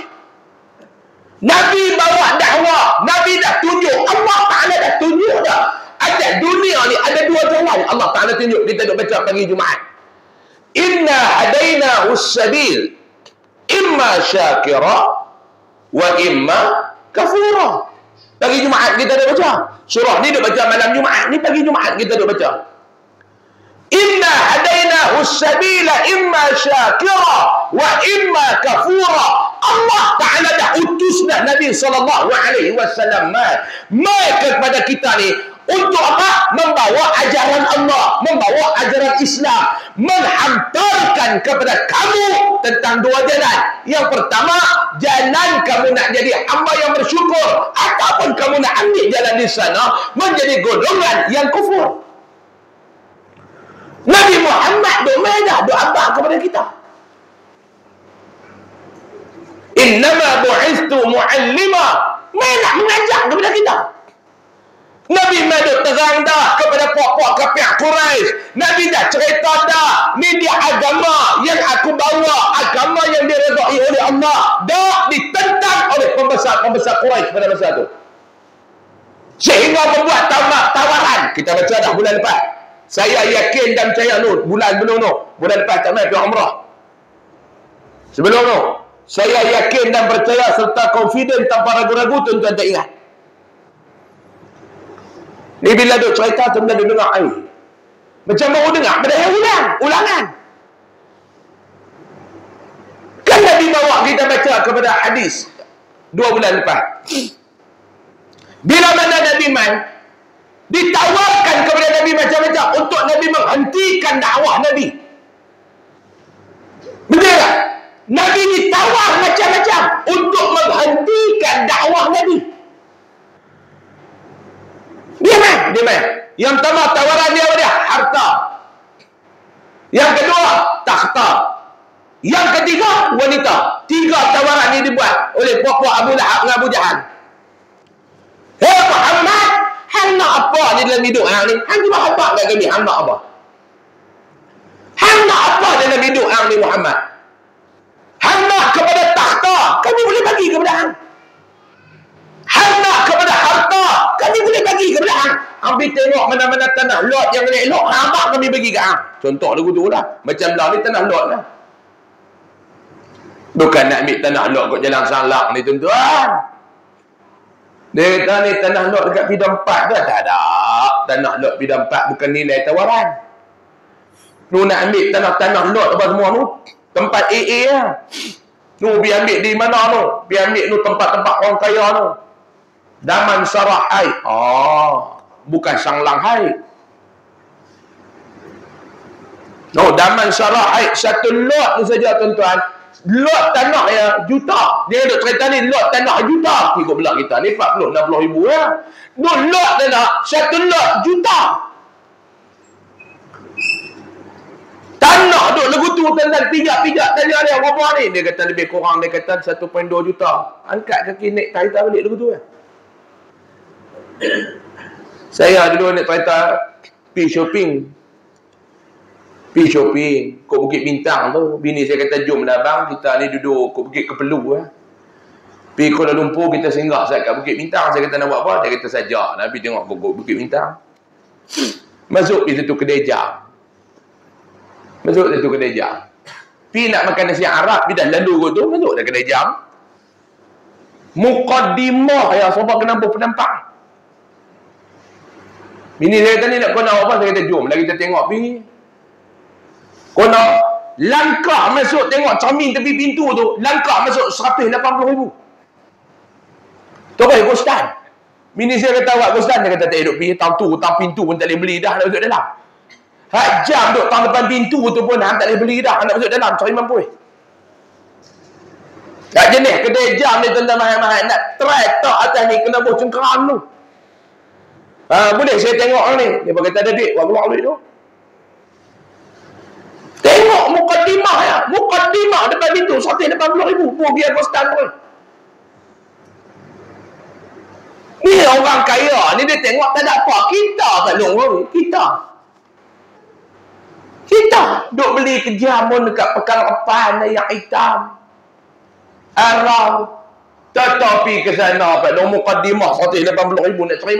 Nabi bawa dakwah, Nabi dah tunjuk, Allah Ta'ala dah tunjuk dah. Ada dunia ni ada 2 jalan Allah Ta'ala tunjuk. Kita duk baca pagi Jumaat. Inna hadainahu as-sabil imma syakira wa imma kafura. Pagi Jumaat kita dah baca. Surah ni duk baca malam Jumaat ni, pagi Jumaat kita duk baca. Inna hadainahu as-sabila imma syakira wa imma kafura. Allah Ta'ala dah utus dah Nabi SAW mai kepada kita ni untuk apa? Membawa ajaran Allah, membawa ajaran Islam, menghantarkan kepada kamu tentang 2 jalan. Yang pertama, jalan kamu nak jadi hamba yang bersyukur, ataupun kamu nak ambil jalan di sana menjadi golongan yang kufur. Nabi Muhammad doa abang kepada kita. Innama bu'istu mu'allima. Nak mengajar kepada kita. Nabi Madud terang dah kepada puak-puak kafir Quraisy. Nabi dah cerita dah, ni dia agama yang aku bawa, agama yang diredai oleh Allah. Dah ditentang oleh pembesar-pembesar Quraisy pada masa itu. Sehingga membuat tawaran. Kita baca dah bulan lepas. Saya yakin dan percaya bulan lepas tak main pergi umrah. Sebelum tu, saya yakin dan percaya serta confident tanpa ragu-ragu, tuan-tuan tak ingat. Ni bila duk cerita, tuan-tuan duk dengar air. Macam baru dengar, berdaya ulangan. Kan Nabi bawa kita baca kepada hadis 2 bulan lepas. Bila mana Nabi ditawarkan kepada Nabi macam-macam untuk Nabi menghentikan dakwah Nabi. Betul tak? Nabi ditawar macam-macam untuk menghentikan dakwah Nabi. Dia main. Yang pertama tawaran dia apa dia? Harta. Yang kedua, takhta. Yang ketiga, wanita. 3 tawaran ini dibuat oleh puak-puak Abu Lahab dengan Abu Jahal. Hei Muhammad, hang nak apa ni dalam hidup hang ni? Hang cuma apa kat kami? Hang nak apa? Hang nak apa dalam hidup hang ni Muhammad? Hang nak kepada takhta, kami boleh bagi kepada hang. Hang nak kepada harta, kami boleh bagi kepada hang. Ambil tengok mana-mana tanah lot yang elok, hang nak kami bagi ke hang. Contoh lagu tu lah. Macam lah ni tanah lot lah. Bukan nak ambil tanah lot kat Jalan Salak ni tuan-tuan. Dia kata ni tanah lot dekat Bidang 4 tu. Tak ada. Tanah lot Bidang 4 bukan nilai tawaran. Lu nak ambil tanah-tanah lot apa semua tu. Tempat AA lah. Lu biar ambil di mana tu. Biar ambil tu tempat-tempat orang kaya tu. Daman Sarah Hai. Bukan Sanglang Hai. Daman Sarah Hai. Satu lot ni saja tuan-tuan. Lot tanah ya juta. Dia duk cerita ni lot tanah juta. Ikut belah kita ni 40-60 ribu ya. Lot tanah satu lot juta. Tanah duk lagu tu tuan-tuan pijak-pijak tanah dia berapa ni? Dia kata lebih kurang dia kata 1.2 juta. Angkat kaki naik kereta balik lagu tu ya. Saya dulu naik kereta pergi shopping. Kau Bukit Bintang tu. Bini saya kata jom dah bang. Kita ni duduk kau Bukit Kepelu Pergi Kuala Lumpur kita singgah saya kat Bukit Bintang. Saya kata nak buat apa? Dia kata saja. Nak pergi tengok pokok Bukit Bintang. Masuk di situ kedai jam. Pergi nak makan nasi Arab. Pergi dah lalu tu. Masuk dah kedai jam. Muqaddimah ya. Sebab kena berpenampang. Bini saya kata ni nak kau nak apa? Saya kata jom lah kita tengok pergi. Kau nak langkah masuk tengok cermin tepi pintu tu. Langkah masuk 180 ribu. Tu apa Gustan? Bini saya kata awak Gustan. Dia kata tak duduk pergi. Tahu tu hutang pintu pun tak boleh beli dah. Nak masuk dalam. Hak jam duduk tang depan pintu tu pun tak boleh beli dah. Nak masuk dalam. Cari mampu. Tak jenis kedai jam ni tuan-tuan mahal-mahal. Nak try tak atas ni. Kena buat cengkeram tu. Boleh saya tengok ni. Dia kata ada duit. Wah keluar duit tu. Tengok mukaddimah ya. Mukaddimah depan pintu 180 ribu. Pergi Agustan pun. Ni orang kaya ni dia tengok tak ada apa. Kita tak long Kita duk beli kejamun dekat Pekan Repan yang hitam. Arau. Tetapi ke sana Pak Long mukaddimah 180 ribu nak cari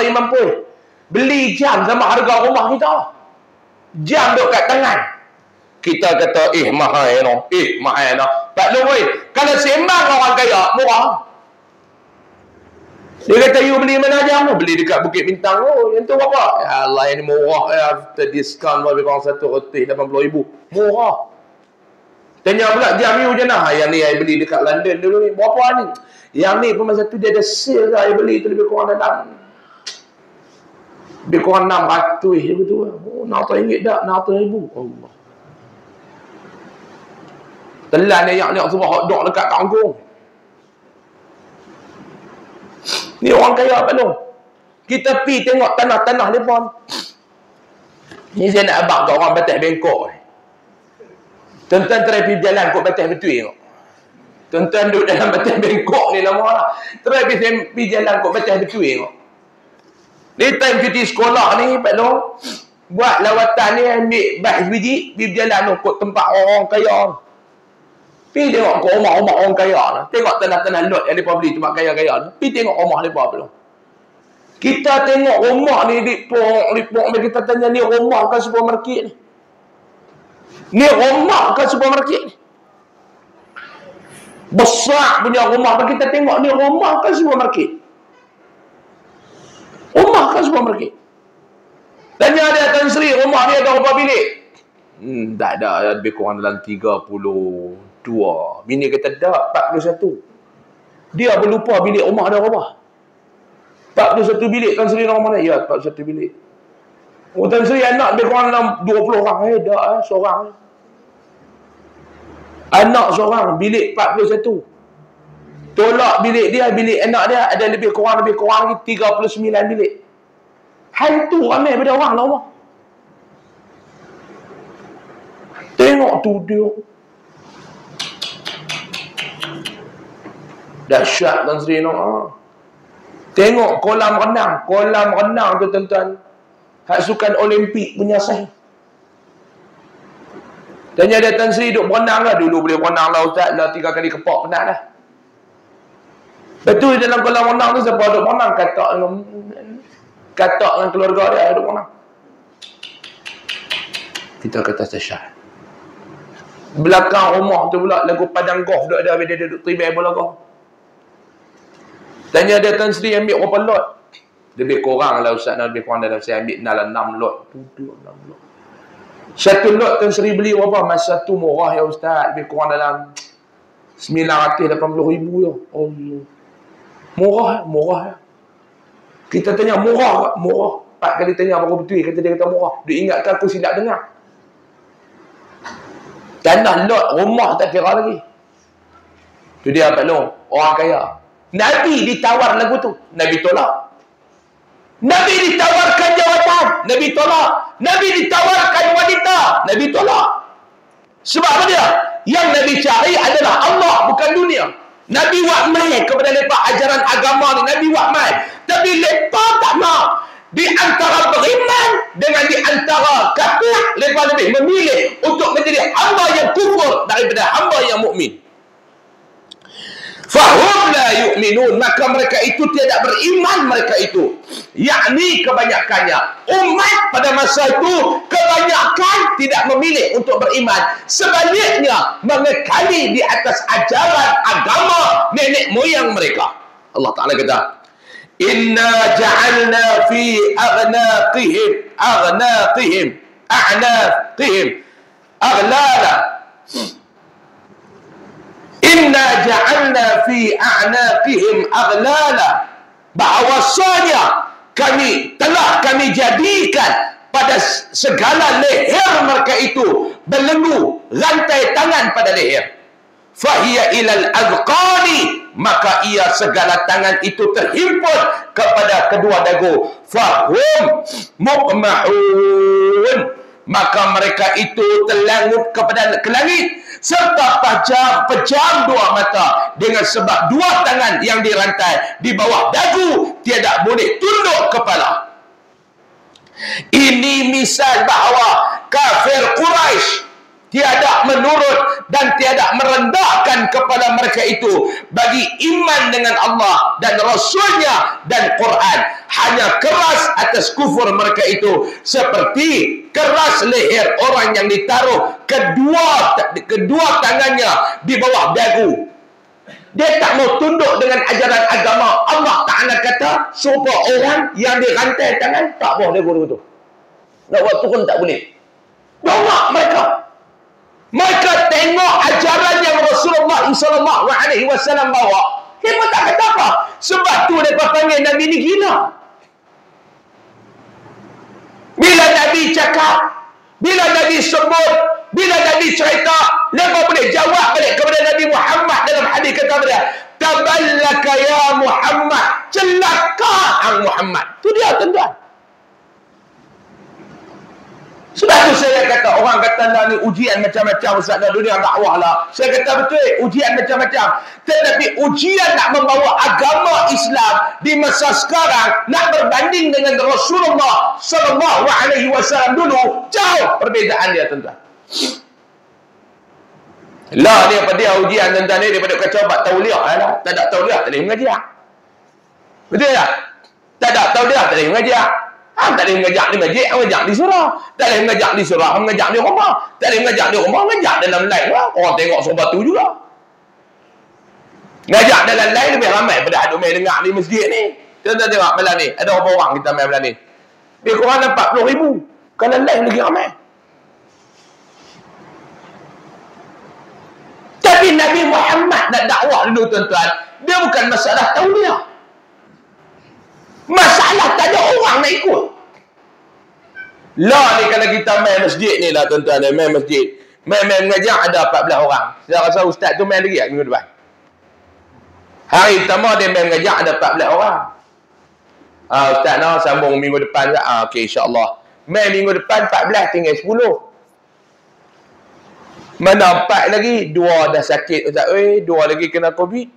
mampu. Beli jam sama harga rumah kita. Jam duk kat tangan. Kita kata mahal no. Pak Long kalau sembang orang kaya murah. Dia kata you beli mana jam tu? Beli dekat Bukit Bintang. Yang tu berapa? Ya Allah yang ni murah after discount lebih kurang 1 roti 80 ribu. Murah. Tanya pula jam you je nah. Yang ni saya beli dekat London dulu ni. Berapa ni? Yang ni pun masa tu dia ada sale lah. Saya beli tu lebih kurang dalam lebih kurang 600 je betul. RM600 dah, RM600,000. Allah. Telan dia yang semua hotdog dekat kangkung. Ni orang kaya apa tu? Kita pi tengok tanah-tanah ni pun. Ni saya nak abang kat orang Batas Bangkok. Tuan-tuan try pergi jalan kot Batas Betui tengok. Tuan-tuan duduk dalam Batas Bangkok ni lama lah. Try pergi jalan kot Batas Betui tengok. Ni time cuti sekolah ni Pak Long buat lawatan ni ambil bas biji pergi berjalan tu kot tempat orang kaya. Pergi tengok kot rumah-rumah orang kaya lah. Tengok tanah-tanah lot yang mereka beli tempat kaya-kaya tu. Pergi tengok rumah mereka Pak Long. Kita tengok rumah ni lipok kita tanya ni rumah ke supermarket ni. Ni rumah ke supermarket ni. Besar punya rumah kita tengok ni rumah ke supermarket. Rumah kan supermarket. Tanya dia Tan Sri, rumah dia ada berapa bilik? Tak ada, lebih kurang dalam 32. Bini kata dah 41. Dia berlupa bilik rumah ada berapa? 41 bilik Tan Sri rumah mana? Ya, 41 bilik. Tan Sri anak lebih kurang dalam 20 orang. Dah seorang. Anak seorang bilik 41. Tolak bilik dia, bilik anak dia ada lebih kurang lagi 39 bilik. Hantu ramai pada orang lah Allah. Tengok tu dia. Dahsyat Tuan Sri nak. Tengok kolam renang. Kolam renang tu tuan-tuan. Hak sukan Olimpik punya saiz. Tanya dia Tuan Sri duduk berenang lah. Dulu boleh berenang lah Ustaz. Dah 3 kali kepak penat dah. Betul dalam kolam renang tu siapa duduk berenang. Katak dengan keluarga dia duduk berenang. Kita kata dahsyat. Belakang rumah tu pula lagu padang golf duduk ada. Dia duduk tribal bola golf. Tanya dia Tuan Sri ambil berapa lot? Lebih kurang lah Ustaz, lebih kurang dalam saya ambil dalam 6 lot. 6 lot. Satu lot Tuan Sri beli berapa? Masa tu murah ya Ustaz, lebih kurang dalam 980,000 ya. Allah. Murah ya. Kita tanya murah. 4 kali tanya baru betul kata dia kata murah. Dia ingatkan aku silap dengar. Tanah lot rumah tak kira lagi. Tu dia Pak Long, orang kaya. Nabi ditawar lagu tu, Nabi tolak. Nabi ditawarkan jawatan, Nabi tolak. Nabi ditawarkan wanita, Nabi tolak. Sebab apa dia? Yang Nabi cari adalah Allah, bukan dunia. Nabi buat mai kepada mereka ajaran agama ni, Nabi buat mai. Tapi mereka tak mau. Di antara beriman dengan di antara kafir, mereka lebih memilih untuk menjadi hamba yang kufur daripada hamba yang mukmin. Fahum la yu'minun, maka mereka itu tidak beriman mereka itu. Yakni kebanyakannya umat pada masa itu kebanyakan tidak memilih untuk beriman. Sebaliknya mengekali di atas ajaran agama nenek moyang mereka. Allah Ta'ala kata, Inna ja'alna fi a'naqihim aghlala. Inna ja'alna fi a'naqihim aghlala. Bahawasanya kami jadikan pada segala leher mereka itu belenggu, rantai tangan pada leher. Fahiya ilal azqani, maka ia segala tangan itu terhimpun kepada kedua dagu. Fahum muqmahun, maka mereka itu terlangut ke langit serta pejam dua mata dengan sebab dua tangan yang dirantai di bawah dagu, tiada boleh tunduk kepala. Ini misal bahawa kafir Quraisy tiada menurut dan tiada merendahkan kepala mereka itu bagi iman dengan Allah dan Rasulnya dan Quran. Hanya keras atas kufur mereka itu seperti keras leher orang yang ditaruh kedua tangannya di bawah dagu. Dia tak mau tunduk dengan ajaran agama. Allah Ta'ala kata supaya orang yang dirantai tangan tak boleh dagu tu. Nak buat turun tak boleh. Tengok mereka. Mereka tengok ajaran yang Rasulullah SAW bawa. Mereka tak kata apa. Sebab tu mereka panggil Nabi ni gila. Bila Nabi cakap, bila Nabi sebut, bila Nabi cerita, mereka boleh jawab balik kepada Nabi Muhammad dalam hadis kata dia, Taballaka ya Muhammad, celaka ang Muhammad. Itu dia tuan-tuan. Sebab tu saya kata, orang kata lah ni ujian macam-macam Ustaz dalam dunia dakwah lah. Saya kata betul, ujian macam-macam. Tetapi ujian nak membawa agama Islam di masa sekarang, nak berbanding dengan Rasulullah SAW dulu, jauh perbezaan dia tuan-tuan. Lah ni apa dia ujian tuan-tuan ni, daripada kacau buat tauliah lah. Tak ada tauliah, tak boleh mengajar. Betul tak? Tak ada tauliah, tak boleh mengajar. Tak boleh mengajak di masjid, mengajak di surah. Tak boleh mengajak di surah, mengajak di rumah. Tak boleh mengajak di rumah, mengajak dalam live lah. Orang tengok surah batu juga. Mengajak dalam live lebih ramai daripada aduk main dengar di masjid ni. Kita tengok malam ni, ada berapa orang kita main malam ni? Lebih kurang 40,000. Kalau live lagi ramai. Tapi Nabi Muhammad nak dakwah dulu tuan-tuan, dia bukan masalah tauliah. Masalah tak ada orang nak ikut. Lah ni kalau kita main masjid ni lah tuan-tuan, main masjid. Main mengajar ada 14 orang. Saya rasa ustaz tu main lagi minggu depan. Hari pertama dia main mengajar ada 14 orang. Ustaz nak sambung minggu depan. Okey, insya-Allah. Mai minggu depan 14 tinggal 10. Mana 4 lagi? 2 dah sakit Ustaz. 2 lagi kena Covid.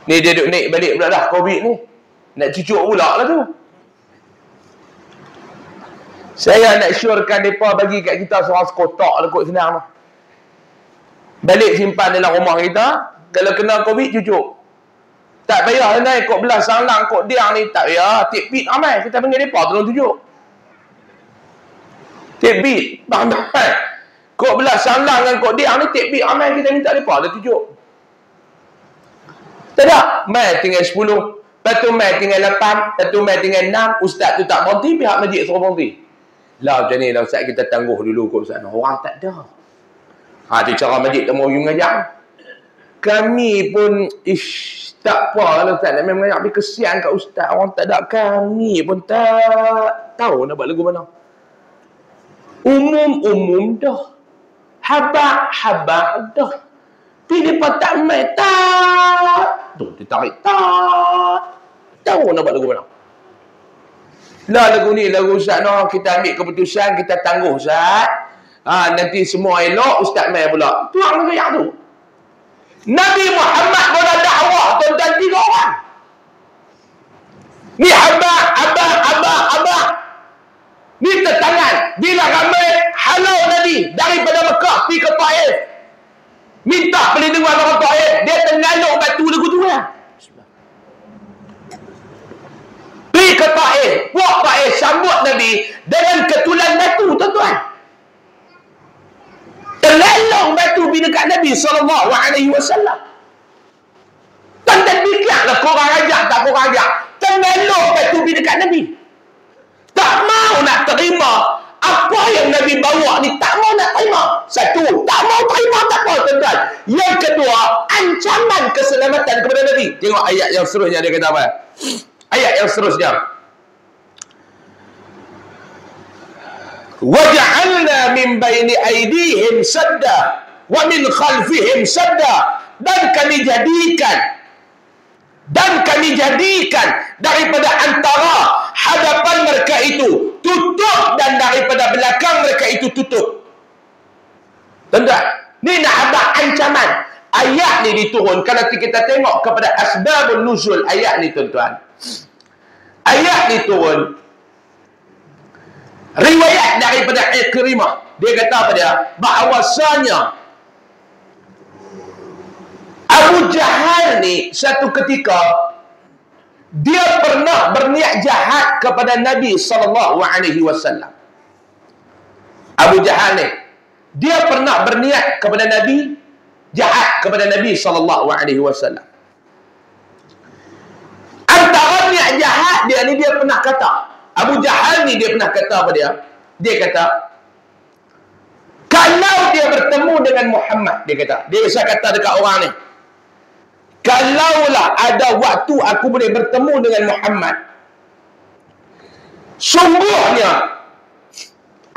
Ni dia duduk naik balik pula dah Covid ni. Nak cucuk pula lah tu. Saya nak syorkan mereka bagi kat kita seorang sekotak lah kot senang lah. Balik simpan dalam rumah kita. Kalau kena Covid, cucuk. Tak payah naik kok belah salang kok diang ni. Tak payah. Tik-pit ramai. Kita panggil mereka tolong tujuk. Tik-pit. Ramai. Kok belah salang dengan kok diang ni. Tik-pit ramai. Kita minta mereka dah tujuk. Tak ada. Mai tinggal 10. Lepas tu mai tinggal 8. Lepas tu mai tinggal 6. Ustaz tu tak berhenti. Pihak masjid suruh berhenti. Lah macam ni lah Ustaz, kita tangguh dulu kot Ustaz. Orang tak ada. Tu cara masjid tak mau pergi mengajar. Kami pun tak apa lah Ustaz nak main mengajar. Tapi kesian kat Ustaz. Orang tak ada. Kami pun tak tahu nak buat lagu mana. Umum dah. Habak dah. Tapi dia tak main. Tak. Tu dia tarik. Tak. Tahu nak buat lagu mana. Lah lagu ni, lagu Ustaz no, kita ambil keputusan, kita tangguh Ustaz. Nanti semua elok, Ustaz main pula. Tu yang lagu tu. Nabi Muhammad mula dakwah tuan-tuan 3 orang. Ni abah. Ni tertangan. Bila ramai halau Nabi daripada Mekah pergi ke Taif. Minta perlindungan orang Taif. Dia tengaluk batu lagu tu lah. Pergi ke Taif. Buat Taif sambut Nabi dengan ketulan batu tuan-tuan. Terlalung batu pergi dekat Nabi SAW. Tuan-tuan fikirlah korang ajak tak korang ajak. Terlalung batu pergi dekat Nabi. Tak mau nak terima apa yang Nabi bawa ni, tak mau nak terima. Satu, tak mau terima tak apa tuan-tuan. Yang kedua, ancaman keselamatan kepada Nabi. Tengok ayat yang seterusnya dia kata apa? Ayat yang seterusnya. وَجَعَلْنَا مِنْ بَيْنِ أَيْدِيهِمْ سَدًّا وَمِنْ خَلْفِهِمْ سَدًّا. Dan kami jadikan daripada antara hadapan mereka itu tutup dan daripada belakang mereka itu tutup. Tuan-tuan, ni nak habaq ancaman. Ayat ni diturun kalau kita tengok kepada asbabun nuzul ayat ni tuan-tuan. Ayat ni turun riwayat daripada Ikrimah. Dia kata apa dia? Bahawasanya Abu Jahal ni satu ketika dia pernah berniat jahat kepada Nabi SAW. Abu Jahal ni dia pernah berniat kepada Nabi, jahat kepada Nabi SAW. Antara niat jahat dia ni, dia pernah kata, Abu Jahal ni dia pernah kata apa dia? Dia kata, kalau dia bertemu dengan Muhammad, dia kata, dia bisa kata dekat orang ni, kalaulah ada waktu aku boleh bertemu dengan Muhammad, sungguhnya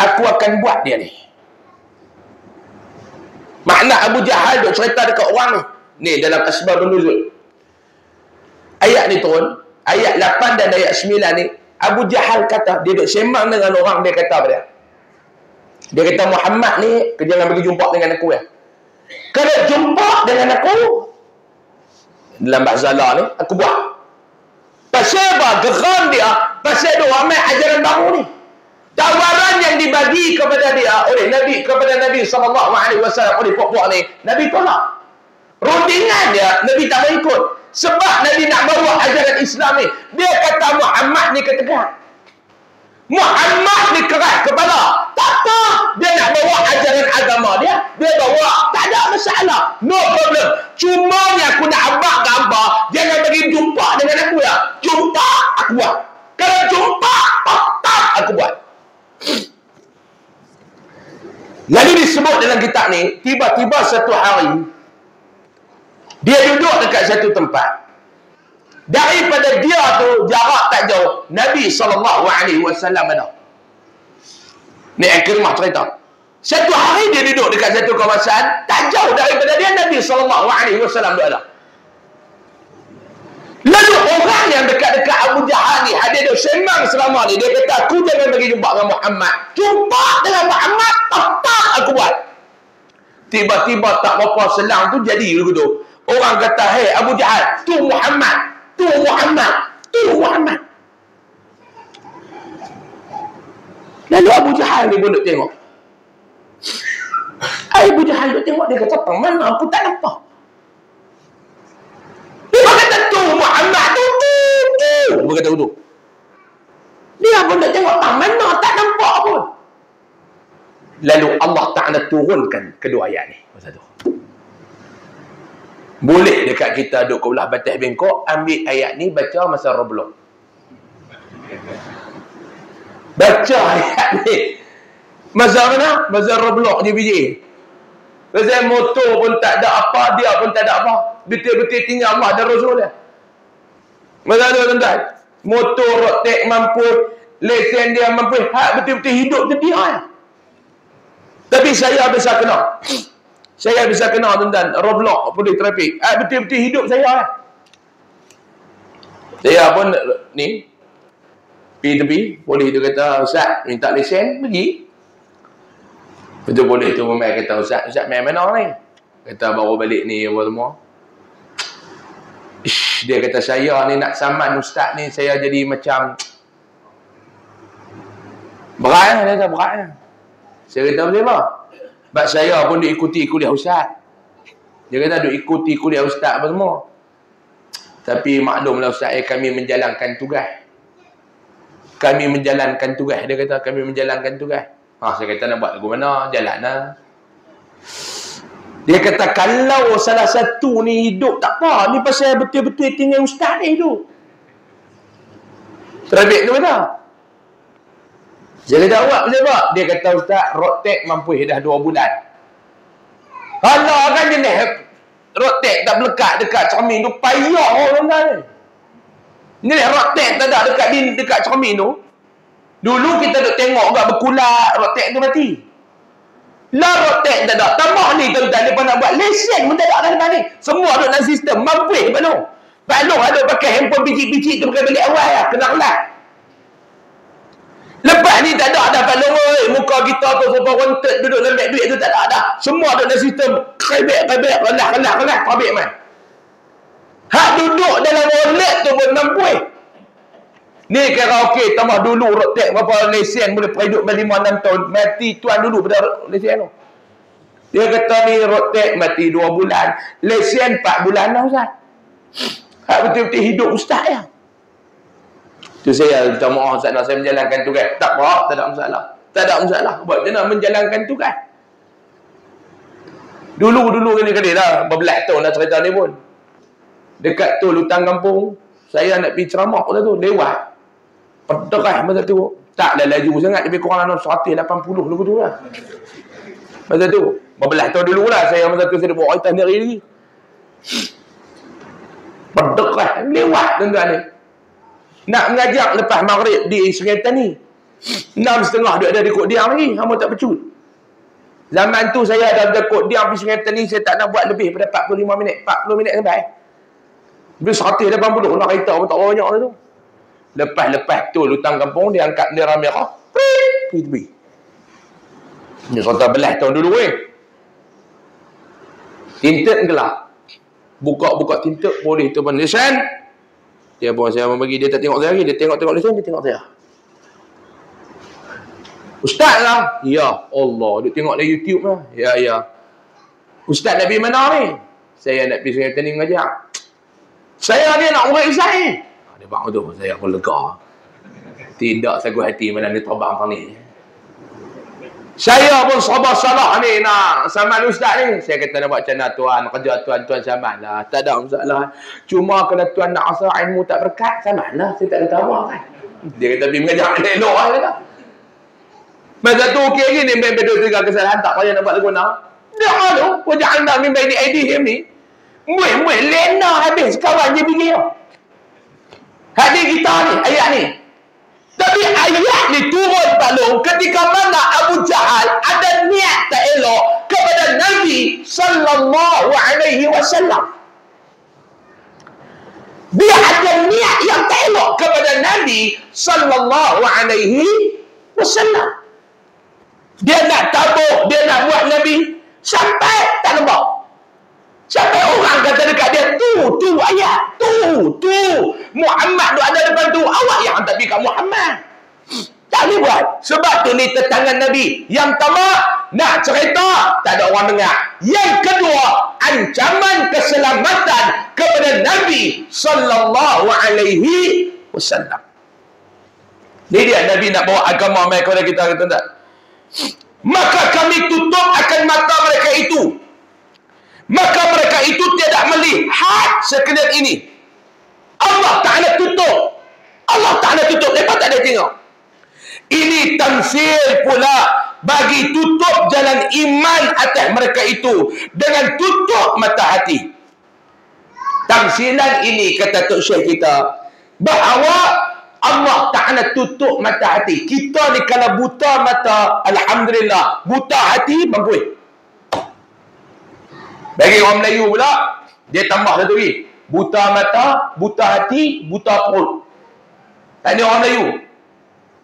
aku akan buat dia ni. Makna Abu Jahal duk cerita dekat orang ni. Ni dalam asbabun nuzul. Ayat ni turun, ayat 8 dan ayat 9 ni, Abu Jahal kata, dia duk sembang dengan orang, dia kata apa dia? Dia kata, Muhammad ni jangan pergi jumpa dengan aku ya. Kalau jumpa dengan aku dalam bahasa Allah ni, aku buat. Pasal apa? Geram dia, pasal dia ramai ajaran baru ni. Tawaran yang dibagi kepada dia oleh Nabi, kepada Nabi SAW oleh puak-puak ni, Nabi tolak. Rundingan dia, Nabi tak mau ikut. Sebab Nabi nak bawa ajaran Islam ni. Dia kata Muhammad ni ketegar. Muhammad ni keras kepala. Tak apa. Dia nak bawa ajaran agama dia. Dia bawa. Tak ada masalah. No problem. Cuma ni aku nak abang gambar. Jangan bagi jumpa dengan aku ya. Jumpa, aku buat. Kalau jumpa, tak aku buat. Lalu disebut dalam kitab ni, tiba-tiba satu hari, dia duduk dekat satu tempat. Daripada dia tu jarak tak jauh, Nabi SAW ada. Ni Ikrimah cerita. Satu hari dia duduk dekat satu kawasan, tak jauh daripada dia Nabi SAW ada. Lalu orang yang dekat-dekat Abu Jahal ni, ada dia semang selama ni, dia kata aku jangan bagi jumpa dengan Muhammad. Jumpa dengan Muhammad, tak aku buat. Tiba-tiba tak berapa selang tu jadi begitu. Orang kata, hei Abu Jahal, tu Muhammad, tu Muhammad, tu Muhammad. Lalu Abu Jahal ni pun duk tengok. Abu Jahal duk tengok, dia kata, mana aku tak nampak. Dia kata, tu Muhammad, tu. Dia kata begitu. Dia pun duk tengok, mana tak nampak pun. Lalu Allah Ta'ala turunkan kedua ayat ni. Masa tu. Boleh dekat kita duduk ke belah batas bengkok, ambil ayat ni, baca masa Roblox. Baca ayat ni. Masa mana? Masa Roblox je biji. Masa motor pun tak ada apa, dia pun tak ada apa. Betul-betul tinggal Allah dan Rasul dia. Masa tu tuan-tuan, motor rotek mampu, lesen dia mampu, betul-betul hidup tu dia. Tapi saya bisa kena. Saya bisa kena tuan-tuan, Roblox polis trafik. Betul-betul hidup saya. Saya pun ni pergi tepi, polis tu kata, Ustaz, minta lesen, pergi. Betul polis tu memang kata, Ustaz main mana ni? Kata baru balik ni apa semua. Dia kata, saya ni nak saman Ustaz ni, saya jadi macam berat. Dia kata berat. Saya kata apa? Sebab saya pun diikuti kuliah Ustaz. Dia kata duk ikuti kuliah Ustaz apa semua. Tapi maklumlah Ustaz, kami menjalankan tugas. Kami menjalankan tugas. Dia kata kami menjalankan tugas. Saya kata nak buat lagu mana? Jalan lah. Dia kata kalau salah satu ni hidup tak apa. Ni pasal betul-betul tinggal Ustaz ni hidup. Terabik tu kata. Saya kata awak macam apa? Dia kata Ustaz, road tax mampu dah 2 bulan. Kalau kan jenis road tax tak melekat dekat cermin tu, payah orang kan. Ni road tax tak ada dekat cermin tu. Dulu kita duk tengok kat berkulat, road tax tu mati. Lah road tax tak ada. Tambah ni tuan-tuan, dia nak buat lesen pun tak ada depan ni. Semua duk dalam sistem, mampu depan tu. Pak Long ada pakai handphone biji-biji tu pakai balik awal lah, kena kelat. Lepas ni tak ada Pak Long, muka kita tu super wanted duduk dalam duit tu tak ada. Semua duduk dalam sistem kebek, kelah, tabik man. Hak duduk dalam wallet tu pun mampu. Ni karaoke tambah dulu road tax berapa lesen boleh hidup 5-6 tahun. Mati tuan dulu pada lesen tu. Dia kata ni road tax mati 2 bulan. Lesen 4 bulan dah Ustaz. Hak betul-betul hidup Ustaz ya. Tu saya minta maaf Ustaz, saya menjalankan tugas. Tak apa, tak ada masalah. Tak ada masalah. Buat dia nak menjalankan tugas. Dulu kali dah berbelas tahun dah cerita ni pun. Dekat tu Lutang Kampung, saya nak pergi ceramah pada tu, lewat. Pedekah masa tu. Taklah laju sangat, lebih kurang 180 lagu tu lah. Masa tu, berbelas tahun dulu lah saya masa tu saya bawa kereta sendiri lagi. Pedekah lewat tuan-tuan ni. Nak mengajak lepas maghrib di Sungai Tani. 6.30 dia ada di Kok Diam lagi. Hamba tak pecut. Zaman tu saya ada di Kok Diam di Sungai Tani. Saya tak nak buat lebih pada 45 minit. 40 minit sampai. Habis 180 nak kereta pun tak banyak lah tu. Lepas tu Lutang Kampung dia angkat bendera merah. Pergi tepi. Ini serta belas tahun dulu Tinted gelap. Buka tinted boleh tu pun. Lesen. Dia pun saya bagi, dia tak tengok saya lagi. Dia tengok lesen, dia tengok saya. Ustaz lah. Ya Allah. Dia tengok dalam YouTube lah. Ya. Ustaz nak pergi mana ni? Saya nak pergi Sungai Tani mengajak. Saya ni nak urut Ustaz ni. Dia bangun tu. Saya pun lega. Tidak sagu hati mana dia terbang ni. Saya pun sabar-sabar ni nak saman Ustaz ni. Saya kata nak buat macam mana tuan, kerja tuan saman lah. Tak ada masalah. Cuma kalau tuan nak rasa ilmu tak berkat, saman lah. Saya tak ada tahu kan. Dia kata pergi mengajak elok lah kata. Masa tu okey lagi ni, main betul juga kesalahan, tak payah nak buat lagu nak. Dia tu, wajah anda main di IDM ni. Muih, lena habis kawan je pergi tau. Hadir kita ni, ayat ni. Tapi ayat ni turun Pak Long ketika mana Abu Jahal ada niat tak elok kepada Nabi sallallahu alaihi wasallam. Dia ada niat yang tak elok kepada Nabi sallallahu alaihi wasallam. Dia nak tabuk, dia nak buat Nabi sampai tak nampak. Sampai orang kata dekat dia, tu ayat, tu Muhammad tu ada depan tu, awak yang hantar pergi kat Muhammad. Tak boleh buat. Sebab tu ni tetangan Nabi. Yang pertama, nak cerita, tak ada orang dengar. Yang kedua, ancaman keselamatan kepada Nabi sallallahu alaihi wasallam. Ni dia Nabi nak bawa agama mereka kepada kita, kata tak? Maka kami tutup akan mata mereka itu. Maka mereka itu tidak melihat sekalian ini. Allah Ta'ala tutup. Allah Ta'ala tutup. Mereka tak ada tengok. Ini tamsil pula bagi tutup jalan iman atas mereka itu dengan tutup mata hati. Tamsilan ini, kata Tok Syekh kita, bahawa Allah Ta'ala tutup mata hati. Kita ni kalau buta mata, alhamdulillah, buta hati bagus. Bagi orang Melayu pula, dia tambah satu lagi. Buta mata, buta hati, buta perut. Tak ada orang Melayu.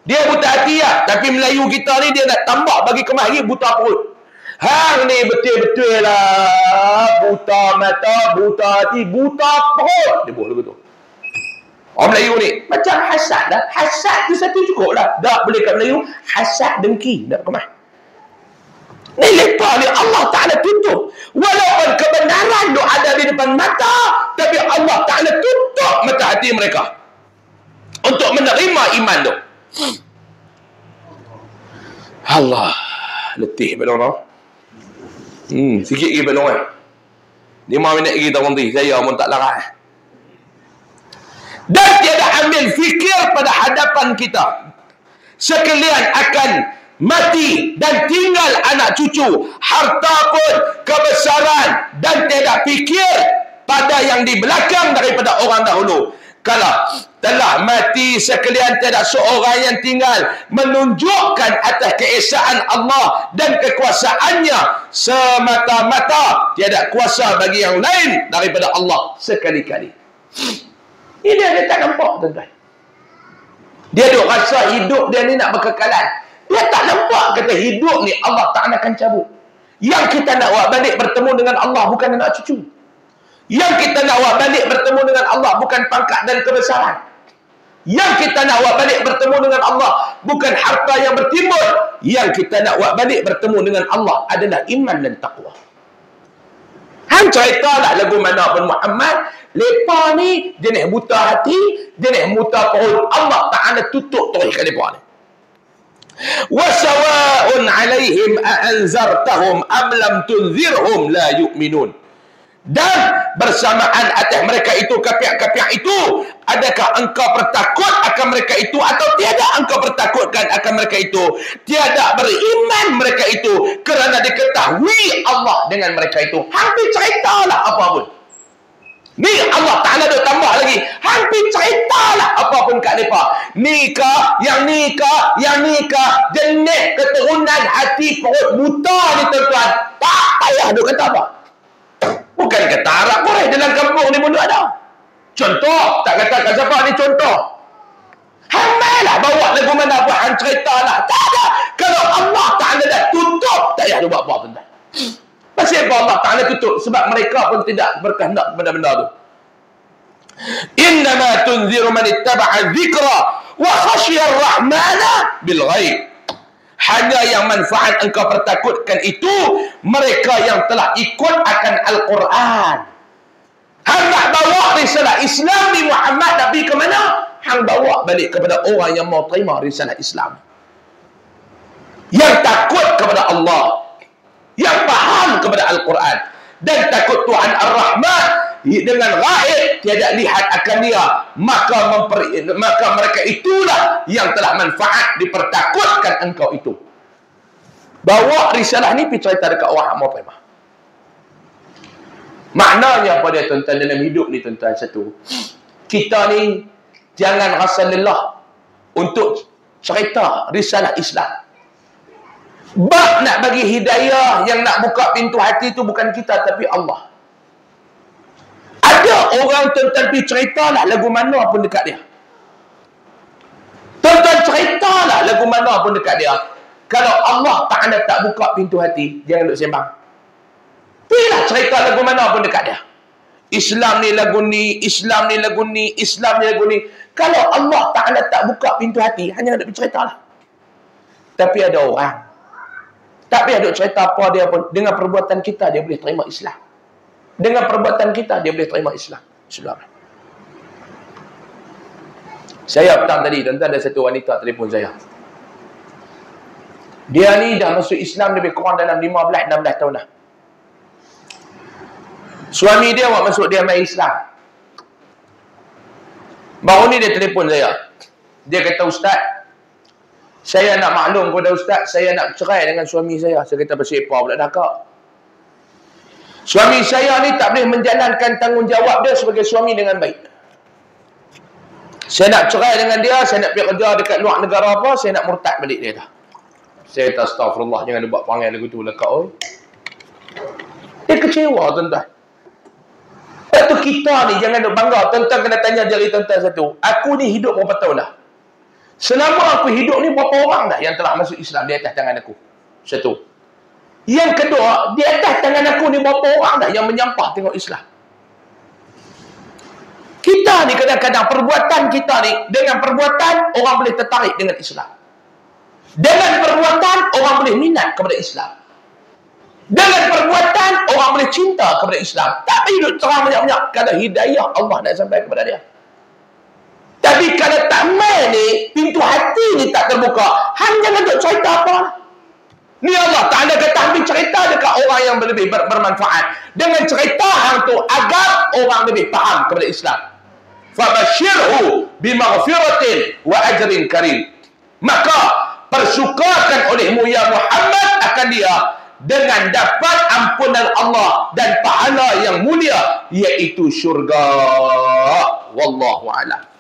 Dia buta hati lah. Tapi Melayu kita ni, dia nak tambah bagi kemas lagi, buta perut. Hang ni betul-betul lah. Buta mata, buta hati, buta perut. Dia buat lagu tu. Orang Melayu ni, macam hasad lah. Hasad tu satu cukup lah. Tak boleh kat Melayu, hasad dengki. Tak kemas. Ni lepas ni Allah Ta'ala tutup. Walaupun kebenaran tu ada di depan mata, tapi Allah Ta'ala tutup mata hati mereka untuk menerima iman tu. Allah, letih pada orang. Sikit lagi pada orang. 5 minit lagi tak berhenti. Saya pun tak larat. Dan tiada ambil fikir pada hadapan kita. Sekalian akan mati dan tinggal anak cucu, harta pun, kebesaran, dan tidak fikir pada yang di belakang daripada orang dahulu. Kalau telah mati sekalian, tidak seorang yang tinggal, menunjukkan atas keesaan Allah dan kekuasaannya semata-mata. Tiada kuasa bagi yang lain daripada Allah sekali-kali. Ini dia tak nampak, tuan-tuan. Dia duk rasa hidup dia ni nak berkekalan. Dia tak nampak kata hidup ni Allah Ta'ala akan cabut. Yang kita nak buat balik bertemu dengan Allah bukan anak cucu. Yang kita nak buat balik bertemu dengan Allah bukan pangkat dan kebesaran. Yang kita nak buat balik bertemu dengan Allah bukan harta yang bertimbul. Yang kita nak buat balik bertemu dengan Allah adalah iman dan taqwa. Hang ceritalah lagu mana pun Muhammad, lepas ni jenis buta hati, jenis buta perut. Allah Ta'ala tutup terus kat lepas ni. وَسَوَاءٌ عَلَيْهِمْ أَأَنْزَرْتَهُمْ أَمْ لَمْ تُنْذِرْهُمْ لَا يُؤْمِنُونَ. Dan bersamaan atas mereka itu, kapiak-kapiak itu, adakah engkau bertakut akan mereka itu atau tiada engkau bertakutkan akan mereka itu? Tiada beriman mereka itu kerana diketahui Allah dengan mereka itu. Hampir ceritalah apa pun. Ni Allah Ta'ala dah tambah lagi. Hampir ceritalah apa pun kat mereka. Nikah, yang nikah, yang nikah. Jenis keturunan hati perut buta ni tuan-tuan. Tak payah dia kata apa. Bukan kata Arab boleh dalam kampung ni pun ada. Contoh, tak kata kat siapa ni contoh. Hamailah bawa lagu mana buat hang ceritalah. Tak ada. Kalau Allah Ta'ala dah tutup, tak payah dia buat apa tuan-tuan. Pasal apa Allah Ta'ala tutup? Sebab mereka pun tidak berkehendak benda-benda tu. Innama tunziru man ittaba'a dzikra wa khashiya ar-rahmana bil ghaib. Hanya yang manfaat engkau pertakutkan itu mereka yang telah ikut akan Al-Quran. Hang nak bawa risalah Islam ni Muhammad Nabi ke mana? Hang bawa balik kepada orang yang mau terima risalah Islam. Yang takut kepada Allah, yang faham kepada Al-Quran, dan takut Tuhan Ar-Rahman dengan gaib, tiada lihat akan dia, maka mereka itulah yang telah manfaat dipertakutkan engkau itu. Bawa risalah ni pergi cerita dekat orang yang mau terima. Maknanya pada tuan-tuan dalam hidup ni tuan-tuan satu, kita ni jangan rasa lelah untuk cerita risalah Islam. Bab nak bagi hidayah, yang nak buka pintu hati tu bukan kita tapi Allah. Ada orang tuan-tuan pergi ceritalah lagu mana pun dekat dia. Tuan-tuan ceritalah lagu mana pun dekat dia. Kalau Allah Ta'ala tak buka pintu hati, jangan duk sembang. Pergilah cerita lagu mana pun dekat dia. Islam ni lagu ni, Islam ni lagu ni, Islam ni lagu ni. Kalau Allah Ta'ala tak buka pintu hati, hanya nak bercerita lah. Tapi ada orang, tak payah duk cerita apa dia pun. Dengan perbuatan kita, dia boleh terima Islam. Dengan perbuatan kita, dia boleh terima Islam. Bismillah. Saya petang tadi, tuan-tuan, ada satu wanita telefon saya. Dia ni dah masuk Islam lebih kurang dalam 15-16 tahun dah. Suami dia waktu masuk dia main Islam. Baru ni dia telefon saya. Dia kata, Ustaz, saya nak maklum kepada Ustaz, saya nak cerai dengan suami saya. Saya kata, pasal apa pula dah kak? Suami saya ni tak boleh menjalankan tanggungjawab dia sebagai suami dengan baik. Saya nak cerai dengan dia, saya nak pergi kerja dekat luar negara apa, saya nak murtad balik dia dah. Saya kata, astagfirullah, jangan buat perangai lagu tu lah kak. Oh. Dia kecewa, tuan-tuan. Lepas tu kita ni jangan duk bangga. Tuan-tuan kena tanya diri tuan-tuan satu. Aku ni hidup berapa tahun dah? Selama aku hidup ni berapa orang dah yang telah masuk Islam di atas tangan aku? Satu. Yang kedua, di atas tangan aku ni berapa orang dah yang menyampah tengok Islam? Kita ni kadang-kadang perbuatan kita ni, dengan perbuatan orang boleh tertarik dengan Islam. Dengan perbuatan orang boleh minat kepada Islam. Dengan perbuatan orang boleh cinta kepada Islam. Tak hidup terang banyak-banyak. Kalau hidayah Allah nak sampai kepada dia. Tapi kalau tak main ni, pintu hati ni tak terbuka, hang jangan duk cerita apa. Ni Allah Ta'ala kata ambil cerita dekat orang yang lebih bermanfaat. Dengan cerita hang tu agar orang lebih faham kepada Islam. Fabashirhu bimaghfiratin wa ajrin karim. Maka persukakan olehmu ya Muhammad akan dia dengan dapat ampunan Allah dan pahala yang mulia, iaitu syurga. Wallahu a'lam.